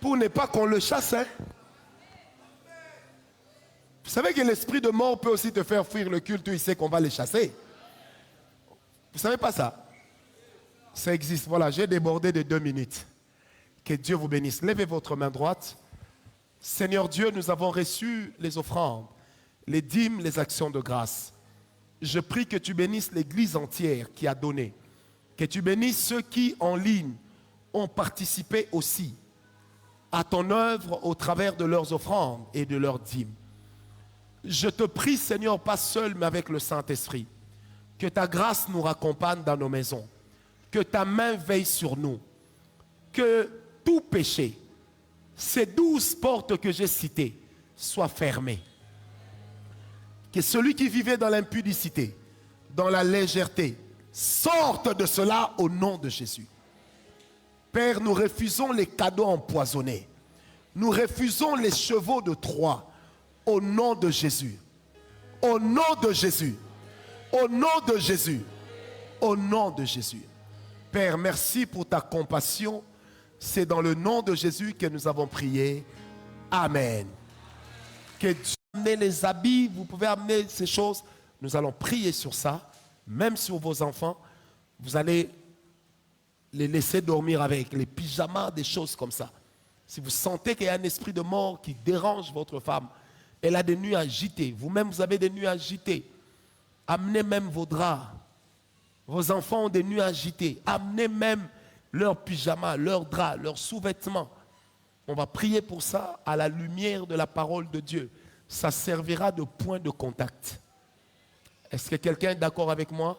A: Pour ne pas qu'on le chasse. Hein? Vous savez que l'esprit de mort peut aussi te faire fuir le culte, il sait qu'on va les chasser. Vous ne savez pas ça? Ça existe. Voilà, j'ai débordé de 2 minutes. Que Dieu vous bénisse. Levez votre main droite. Seigneur Dieu, nous avons reçu les offrandes, les dîmes, les actions de grâce. Je prie que tu bénisses l'église entière qui a donné. Que tu bénisses ceux qui, en ligne, ont participé aussi à ton œuvre au travers de leurs offrandes et de leurs dîmes. Je te prie, Seigneur, pas seul, mais avec le Saint-Esprit, que ta grâce nous raccompagne dans nos maisons, que ta main veille sur nous, que tout péché, ces 12 portes que j'ai citées, soient fermées. Que celui qui vivait dans l'impudicité, dans la légèreté, sorte de cela au nom de Jésus. Père, nous refusons les cadeaux empoisonnés. Nous refusons les chevaux de Troie. Au nom de Jésus. Au nom de Jésus. Au nom de Jésus. Au nom de Jésus. Père, merci pour ta compassion. C'est dans le nom de Jésus que nous avons prié. Amen. Que Dieu amener les habits, vous pouvez amener ces choses. Nous allons prier sur ça. Même sur vos enfants, vous allez les laisser dormir avec les pyjamas, des choses comme ça. Si vous sentez qu'il y a un esprit de mort qui dérange votre femme, elle a des nuits agitées, vous-même vous avez des nuits agitées, amenez même vos draps. Vos enfants ont des nuits agitées, amenez même leurs pyjamas, leurs draps, leurs sous-vêtements. On va prier pour ça à la lumière de la parole de Dieu. Ça servira de point de contact. Est-ce que quelqu'un est d'accord avec moi?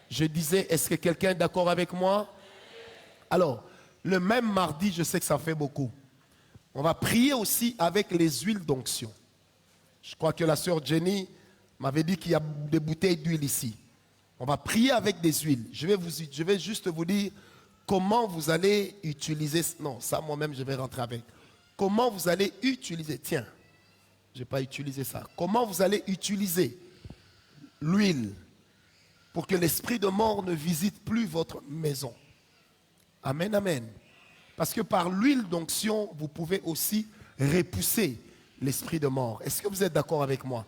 A: Je disais, est-ce que quelqu'un est d'accord avec moi? Alors, le même mardi, je sais que ça fait beaucoup. On va prier aussi avec les huiles d'onction. Je crois que la sœur Jenny m'avait dit qu'il y a des bouteilles d'huile ici. On va prier avec des huiles. Je vais juste vous dire comment vous allez utiliser. Non, ça moi-même je vais rentrer avec. Comment vous allez utiliser. Tiens, je n'ai pas utilisé ça. Comment vous allez utiliser l'huile pour que l'esprit de mort ne visite plus votre maison. Amen, amen. Parce que par l'huile d'onction, vous pouvez aussi repousser l'esprit de mort. Est-ce que vous êtes d'accord avec moi?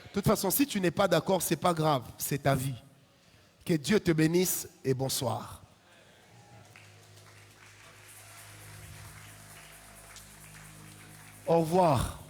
A: De toute façon, si tu n'es pas d'accord, ce n'est pas grave, c'est ta vie. Que Dieu te bénisse et bonsoir. Au revoir.